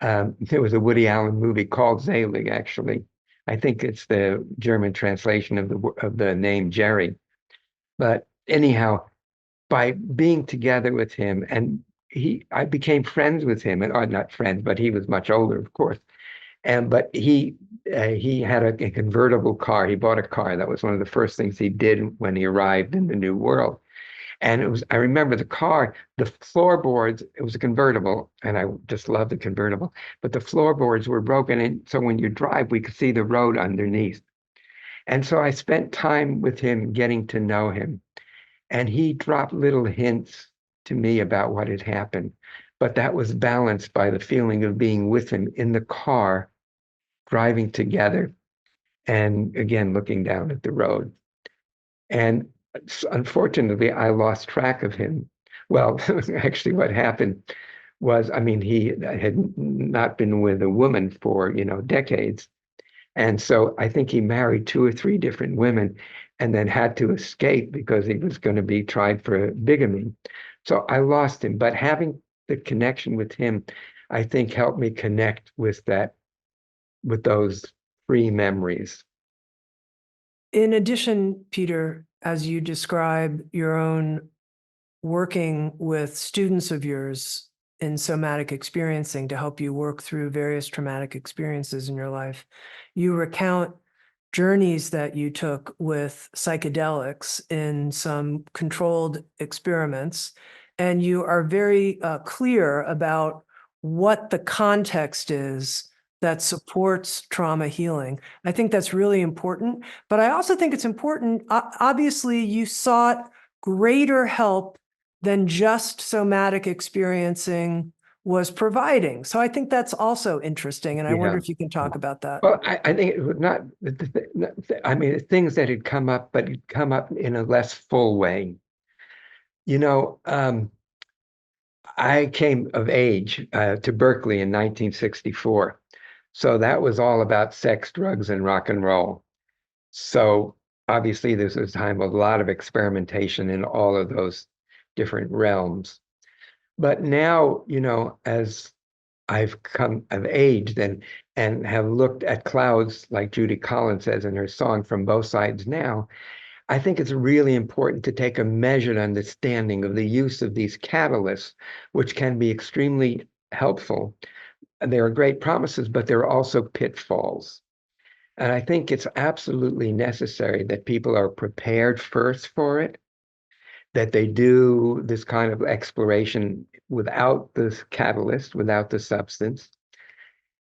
There was a Woody Allen movie called Zelig, actually. I think it's the German translation of the name Jerry. But anyhow, by being together with him, and I became friends with him, or not friends, but he was much older, of course. But he had a convertible car. He bought a car. That was one of the first things he did when he arrived in the New World. And I remember the car, the floorboards, it was a convertible, and I just love the convertible, but the floorboards were broken. And so when you drive, we could see the road underneath. And so I spent time with him, getting to know him. And he dropped little hints to me about what had happened. but that was balanced by the feeling of being with him in the car, driving together, and again, looking down at the road. And unfortunately, I lost track of him. Well, actually, what happened was, I mean, he had not been with a woman for, decades. And so I think he married two or three different women and then had to escape because he was going to be tried for bigamy. So I lost him. But having the connection with him, I think helped me connect with those free memories. In addition, Peter, as you describe your own working with students of yours in somatic experiencing to help you work through various traumatic experiences in your life, you recount journeys that you took with psychedelics in some controlled experiments, and you are very clear about what the context is that supports trauma healing. I think that's really important, but I also think it's important, obviously, you sought greater help than just somatic experiencing was providing. So I think that's also interesting, and I wonder Yeah. if you can talk about that. Well, I think it would not, I mean, things that had come up, but had come up in a less full way. You know, I came of age to Berkeley in 1964. So that was all about sex, drugs, and rock and roll. So obviously, this was a time of a lot of experimentation in all of those different realms. But now, as I've come of age and have looked at clouds, like Judy Collins says in her song, from both sides now, I think it's really important to take a measured understanding of the use of these catalysts, which can be extremely helpful. And there are great promises, but there are also pitfalls. And I think it's absolutely necessary that people are prepared first for it, that they do this kind of exploration without the catalyst, without the substance,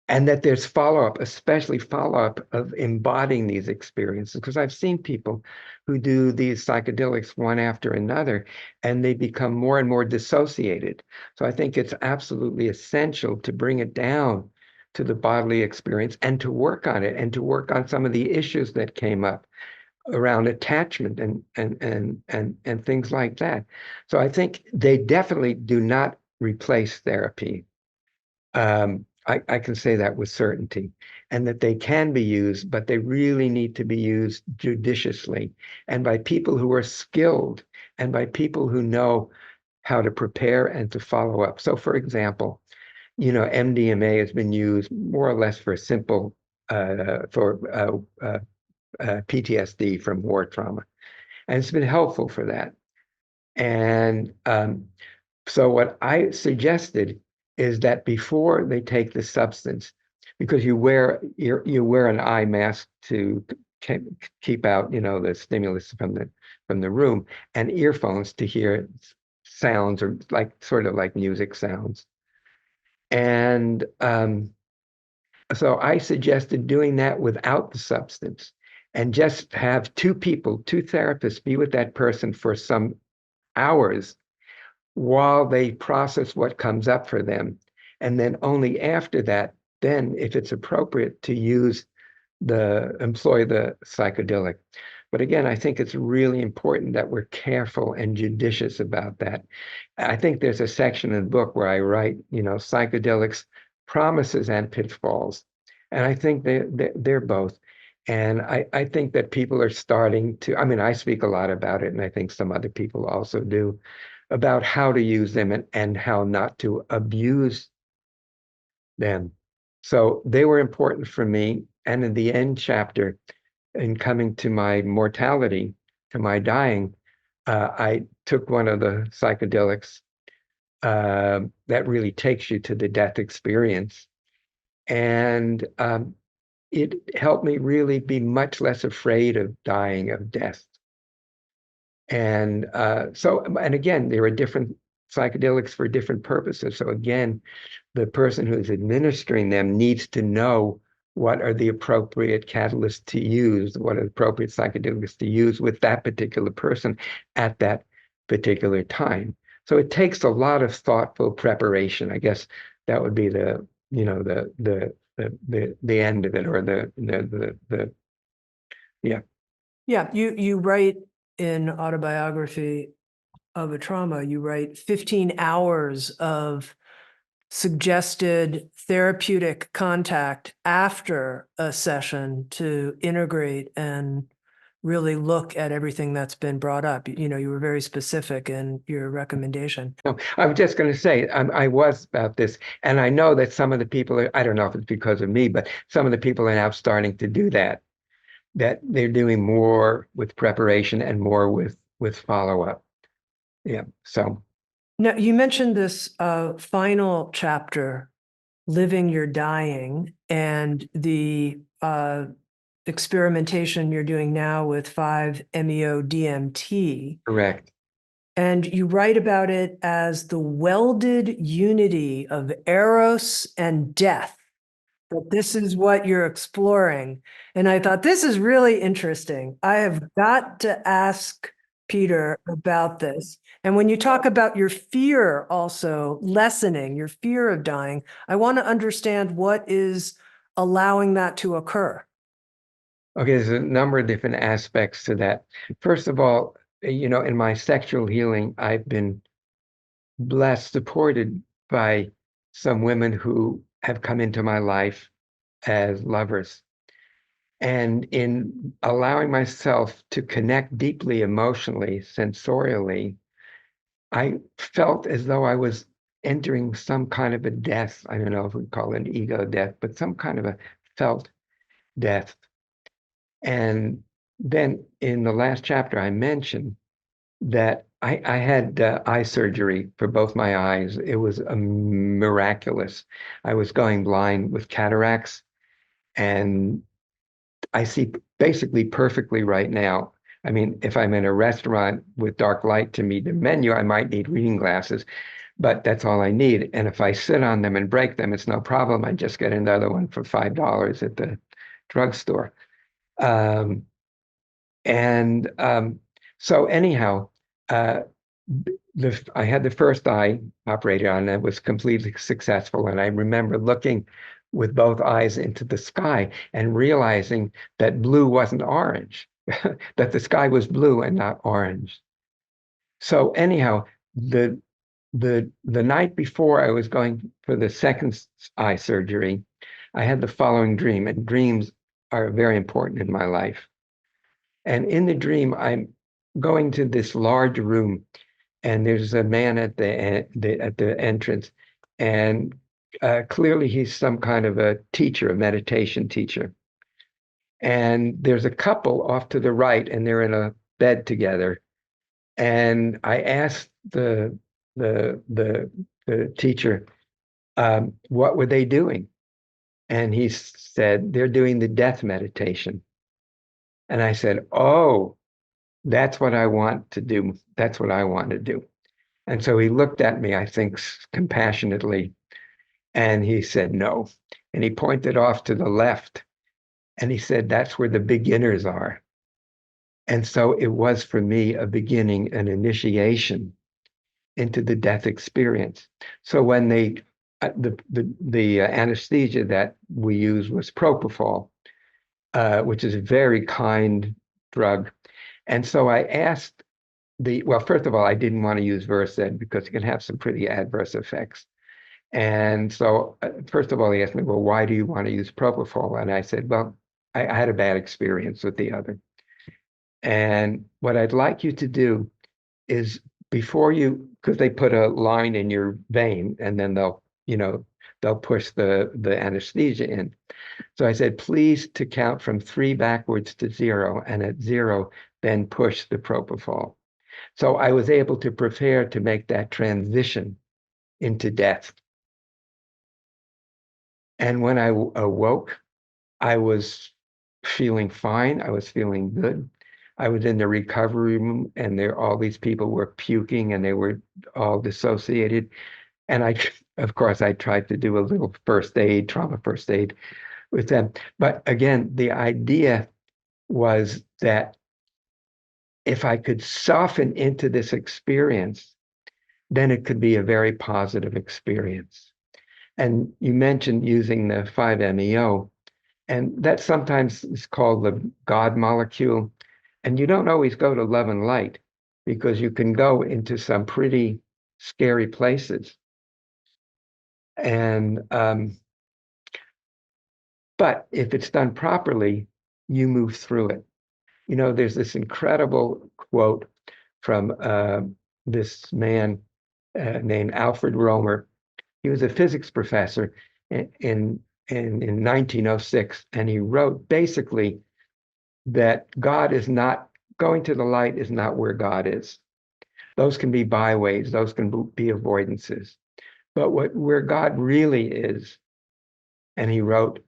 and that there's follow-up, especially follow-up of embodying these experiences. Because I've seen people who do these psychedelics one after another, and they become more and more dissociated. So I think it's absolutely essential to bring it down to the bodily experience and to work on it and to work on some of the issues that came up around attachment and things like that. So I think they definitely do not replace therapy. I can say that with certainty, and that they can be used, but they really need to be used judiciously and by people who are skilled and by people who know how to prepare and to follow up. So, for example, MDMA has been used more or less for simple for PTSD from war trauma, and it's been helpful for that. And so what I suggested is that before they take the substance, because you wear an eye mask to keep out, the stimulus from the room, and earphones to hear sounds or like sort of like music sounds. And so I suggested doing that without the substance and just have two people, two therapists be with that person for some hours while they process what comes up for them. And then only after that, then if it's appropriate to employ the psychedelic. But again, I think it's really important that we're careful and judicious about that. I think there's a section in the book where I write, psychedelics, promises and pitfalls. And I think they're both. And I think that people are starting to, I mean, I speak a lot about it, and I think some other people also do, about how to use them and how not to abuse them. So they were important for me. And in the end chapter, in coming to my mortality, to my dying, I took one of the psychedelics that really takes you to the death experience. And it helped me really be much less afraid of dying of death. And and again, there are different psychedelics for different purposes. So again, the person who's administering them needs to know what are the appropriate catalysts to use, what are the appropriate psychedelics to use with that particular person at that particular time. So it takes a lot of thoughtful preparation. I guess that would be the end of it, or the yeah. Yeah, you write in Autobiography of a Trauma, you write 15 hours of suggested therapeutic contact after a session to integrate and really look at everything that's been brought up. You know, you were very specific in your recommendation. No, I was just going to say, I was about this, and I know that some of the people, I don't know if it's because of me, but some of the people are now starting to do that, that they're doing more with preparation and more with follow-up. Yeah. So, Now, you mentioned this final chapter, Living Your Dying, and the experimentation you're doing now with 5-MeO-DMT. correct. And you write about it as the welded unity of eros and death. But this is what you're exploring. And I thought, this is really interesting. I have got to ask Peter about this. And when you talk about your fear also lessening, your fear of dying, I want to understand what is allowing that to occur. Okay, there's a number of different aspects to that. First of all, in my sexual healing, I've been blessed, supported by some women who have come into my life as lovers. And in allowing myself to connect deeply emotionally, sensorially, I felt as though I was entering some kind of a death. I don't know if we call it an ego death, but some kind of a felt death. And then in the last chapter, I mentioned that I had eye surgery for both my eyes. It was miraculous. I was going blind with cataracts, and I see basically perfectly right now. I mean, if I'm in a restaurant with dark light to meet the menu, I might need reading glasses, but that's all I need. And if I sit on them and break them, it's no problem. I just get another one for $5 at the drugstore. Um, and so anyhow, uh, I had the first eye operated on, and it was completely successful. And I remember looking with both eyes into the sky and realizing that blue wasn't orange, that the sky was blue and not orange. So anyhow, the night before I was going for the second eye surgery, I had the following dream, and dreams are very important in my life. And in the dream, I'm going to this large room, and there's a man at the entrance, and clearly he's some kind of a teacher, a meditation teacher. And there's a couple off to the right, and they're in a bed together. And I asked the teacher, what were they doing? And he said, they're doing the death meditation. And I said, oh, that's what I want to do. That's what I want to do. And so he looked at me, I think, compassionately, and he said, no. And he pointed off to the left, and he said, that's where the beginners are. And so it was for me a beginning, an initiation into the death experience. So when the anesthesia that we used was propofol, which is a very kind drug. And so I asked well, first of all, I didn't want to use Versed because it can have some pretty adverse effects. And so, first of all, he asked me, well, why do you want to use propofol? And I said, well, I had a bad experience with the other. And what I'd like you to do is before you, because they put a line in your vein and then they'll push the anesthesia in. So I said, please to count from 3 backwards to 0, and at 0, then push the propofol. So I was able to prepare to make that transition into death. And when I awoke, I was feeling fine. I was feeling good. I was in the recovery room, and all these people were puking, and they were all dissociated. And of course, I tried to do a little first aid, trauma first aid with them. But again, the idea was that if I could soften into this experience, then it could be a very positive experience. And you mentioned using the 5-MeO, and that sometimes is called the God molecule. And you don't always go to love and light because you can go into some pretty scary places. And but if it's done properly, you move through it. You know, there's this incredible quote from this man named Alfred Romer. He was a physics professor in 1906, and he wrote basically that God is not going to the light is not where God is. Those can be byways, those can be avoidances. But where God really is, and he wrote,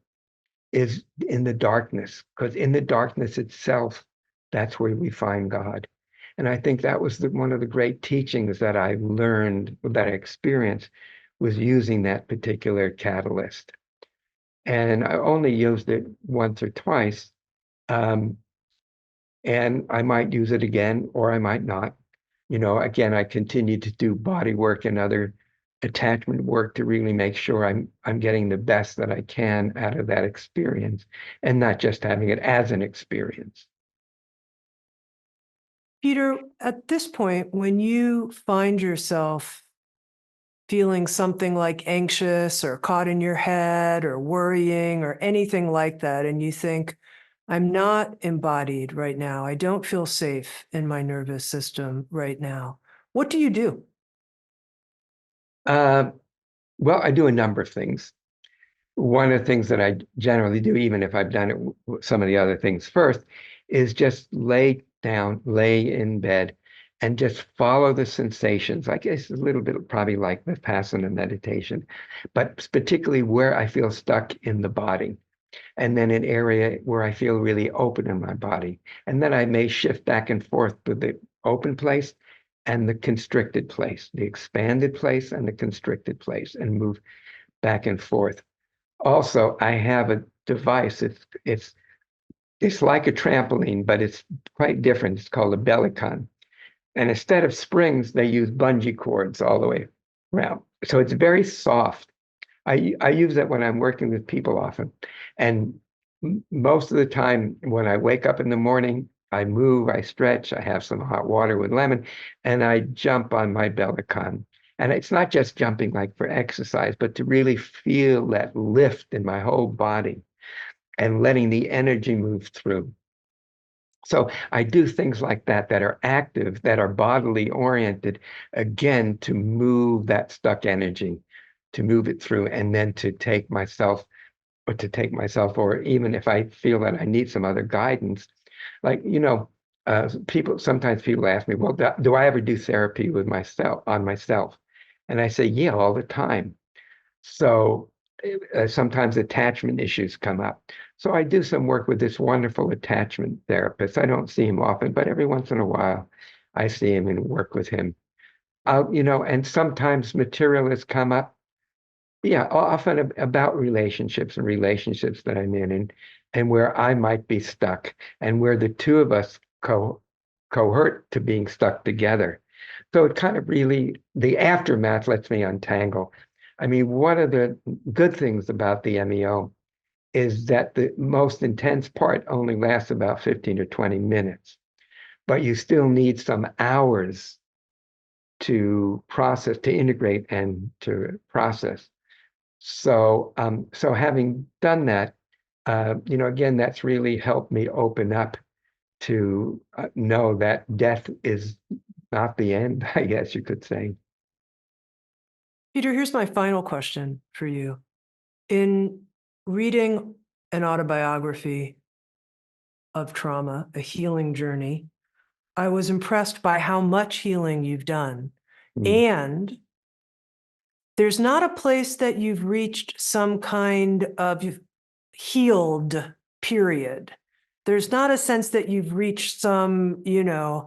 is in the darkness, because in the darkness itself, that's where we find God. And I think that was one of the great teachings that I learned, that I experienced, was using that particular catalyst. And I only used it once or twice. And I might use it again, or I might not. You know, again, I continue to do body work and other attachment work to really make sure I'm getting the best that I can out of that experience and not just having it as an experience. Peter, at this point, when you find yourself feeling something like anxious or caught in your head or worrying or anything like that, and you think, I'm not embodied right now, I don't feel safe in my nervous system right now, what do you do? Uh, well, I do a number of things. One of the things that I generally do, even if I've done it some of the other things first, is just lay down, lay in bed, and just follow the sensations. I guess a little bit probably like Vipassana meditation, but particularly where I feel stuck in the body, and then an area where I feel really open in my body. And then I may shift back and forth to the open place and the constricted place, the expanded place and the constricted place, and move back and forth. Also, I have a device. It's like a trampoline, but it's quite different. It's called a Bellicon. And instead of springs, they use bungee cords all the way around. So it's very soft. I use that when I'm working with people often. And most of the time when I wake up in the morning, I move, I stretch, I have some hot water with lemon, and I jump on my Bellicon. And it's not just jumping like for exercise, but to really feel that lift in my whole body and letting the energy move through. So I do things like that that are active, that are bodily oriented, again, to move that stuck energy, to move it through, and then or even if I feel that I need some other guidance, like, sometimes people ask me, well, do I ever do therapy with myself, on myself? And I say, yeah, all the time. So sometimes attachment issues come up. So I do some work with this wonderful attachment therapist. I don't see him often, but every once in a while I see him and work with him. And sometimes material has come up. Yeah, often about relationships and relationships that I'm in and where I might be stuck and where the two of us cohort to being stuck together. So it kind of really, the aftermath lets me untangle. I mean, one of the good things about the MEO is that the most intense part only lasts about 15 or 20 minutes, but you still need some hours to process, to integrate and to process. So having done that, again, that's really helped me open up to know that death is not the end, I guess you could say. Peter, here's my final question for you. In reading an autobiography of trauma, A Healing Journey, I was impressed by how much healing you've done. Mm. And there's not a place that you've reached some kind of healed period. There's not a sense that you've reached some, I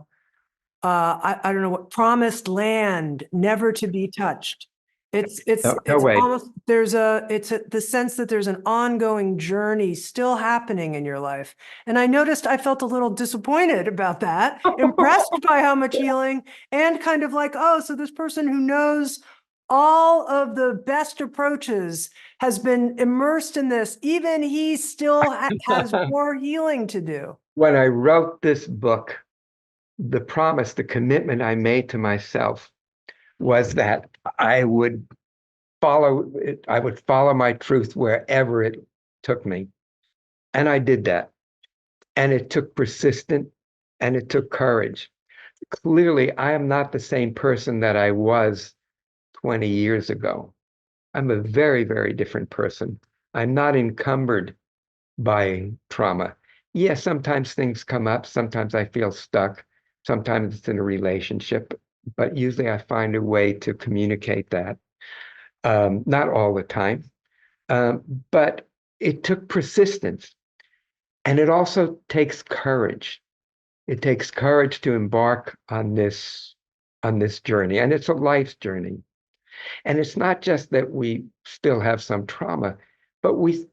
don't know what, promised land, never to be touched. It's No way. almost the sense that there's an ongoing journey still happening in your life. And I noticed I felt a little disappointed about that, impressed by how much healing, and kind of like, oh, so this person who knows all of the best approaches has been immersed in this. Even he still has more healing to do. When I wrote this book, the promise, the commitment I made to myself was that I would follow it, I would follow my truth wherever it took me. And I did that. And it took persistence and it took courage. Clearly, I am not the same person that I was 20 years ago. I'm a very, very different person. I'm not encumbered by trauma. Yes, sometimes things come up. Sometimes I feel stuck. Sometimes it's in a relationship, but usually I find a way to communicate that. Not all the time, but it took persistence. And it also takes courage. It takes courage to embark on this journey. And it's a life's journey. And it's not just that we still have some trauma, but we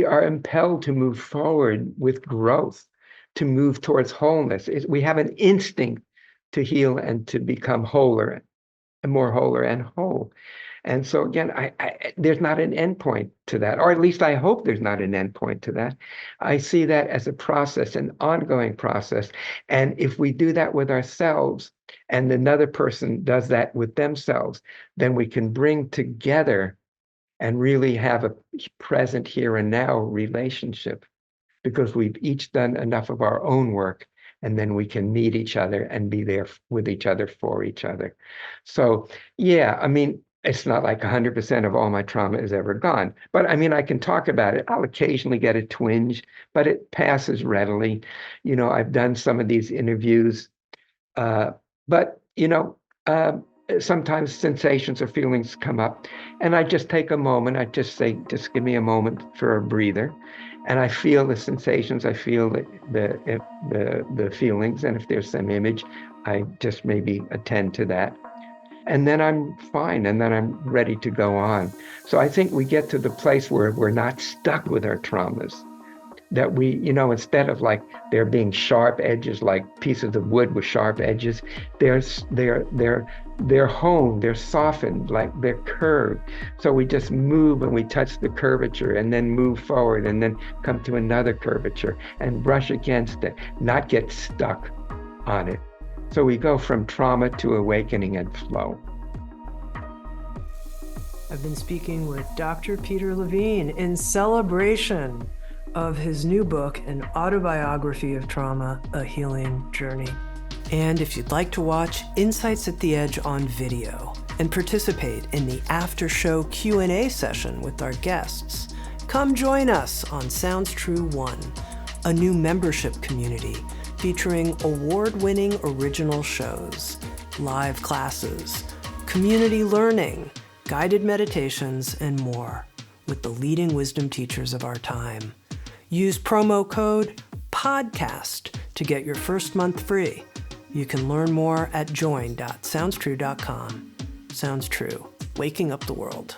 are impelled to move forward with growth, to move towards wholeness. We have an instinct to heal and to become wholer and more wholer and whole. And so again, there's not an endpoint to that, or at least I hope there's not an endpoint to that. I see that as a process, an ongoing process. And if we do that with ourselves and another person does that with themselves, then we can bring together and really have a present here and now relationship, because we've each done enough of our own work, and then we can meet each other and be there with each other for each other. So yeah, I mean, it's not like 100% of all my trauma is ever gone, but I mean, I can talk about it. I'll occasionally get a twinge, but it passes readily. I've done some of these interviews, but sometimes sensations or feelings come up, and I just take a moment. I just say, just give me a moment for a breather, and I feel the sensations. I feel the feelings, and if there's some image, I just maybe attend to that. And then I'm fine, and then I'm ready to go on. So I think we get to the place where we're not stuck with our traumas, that we, instead of like there being sharp edges, like pieces of wood with sharp edges, they're honed, they're softened, like they're curved. So we just move and we touch the curvature and then move forward and then come to another curvature and brush against it, not get stuck on it. So we go from trauma to awakening and flow. I've been speaking with Dr. Peter Levine in celebration of his new book, An Autobiography of Trauma, A Healing Journey. And if you'd like to watch Insights at the Edge on video and participate in the after-show Q&A session with our guests, come join us on Sounds True 1, a new membership community featuring award-winning original shows, live classes, community learning, guided meditations, and more with the leading wisdom teachers of our time. Use promo code PODCAST to get your first month free. You can learn more at join.soundstrue.com. Sounds True, waking up the world.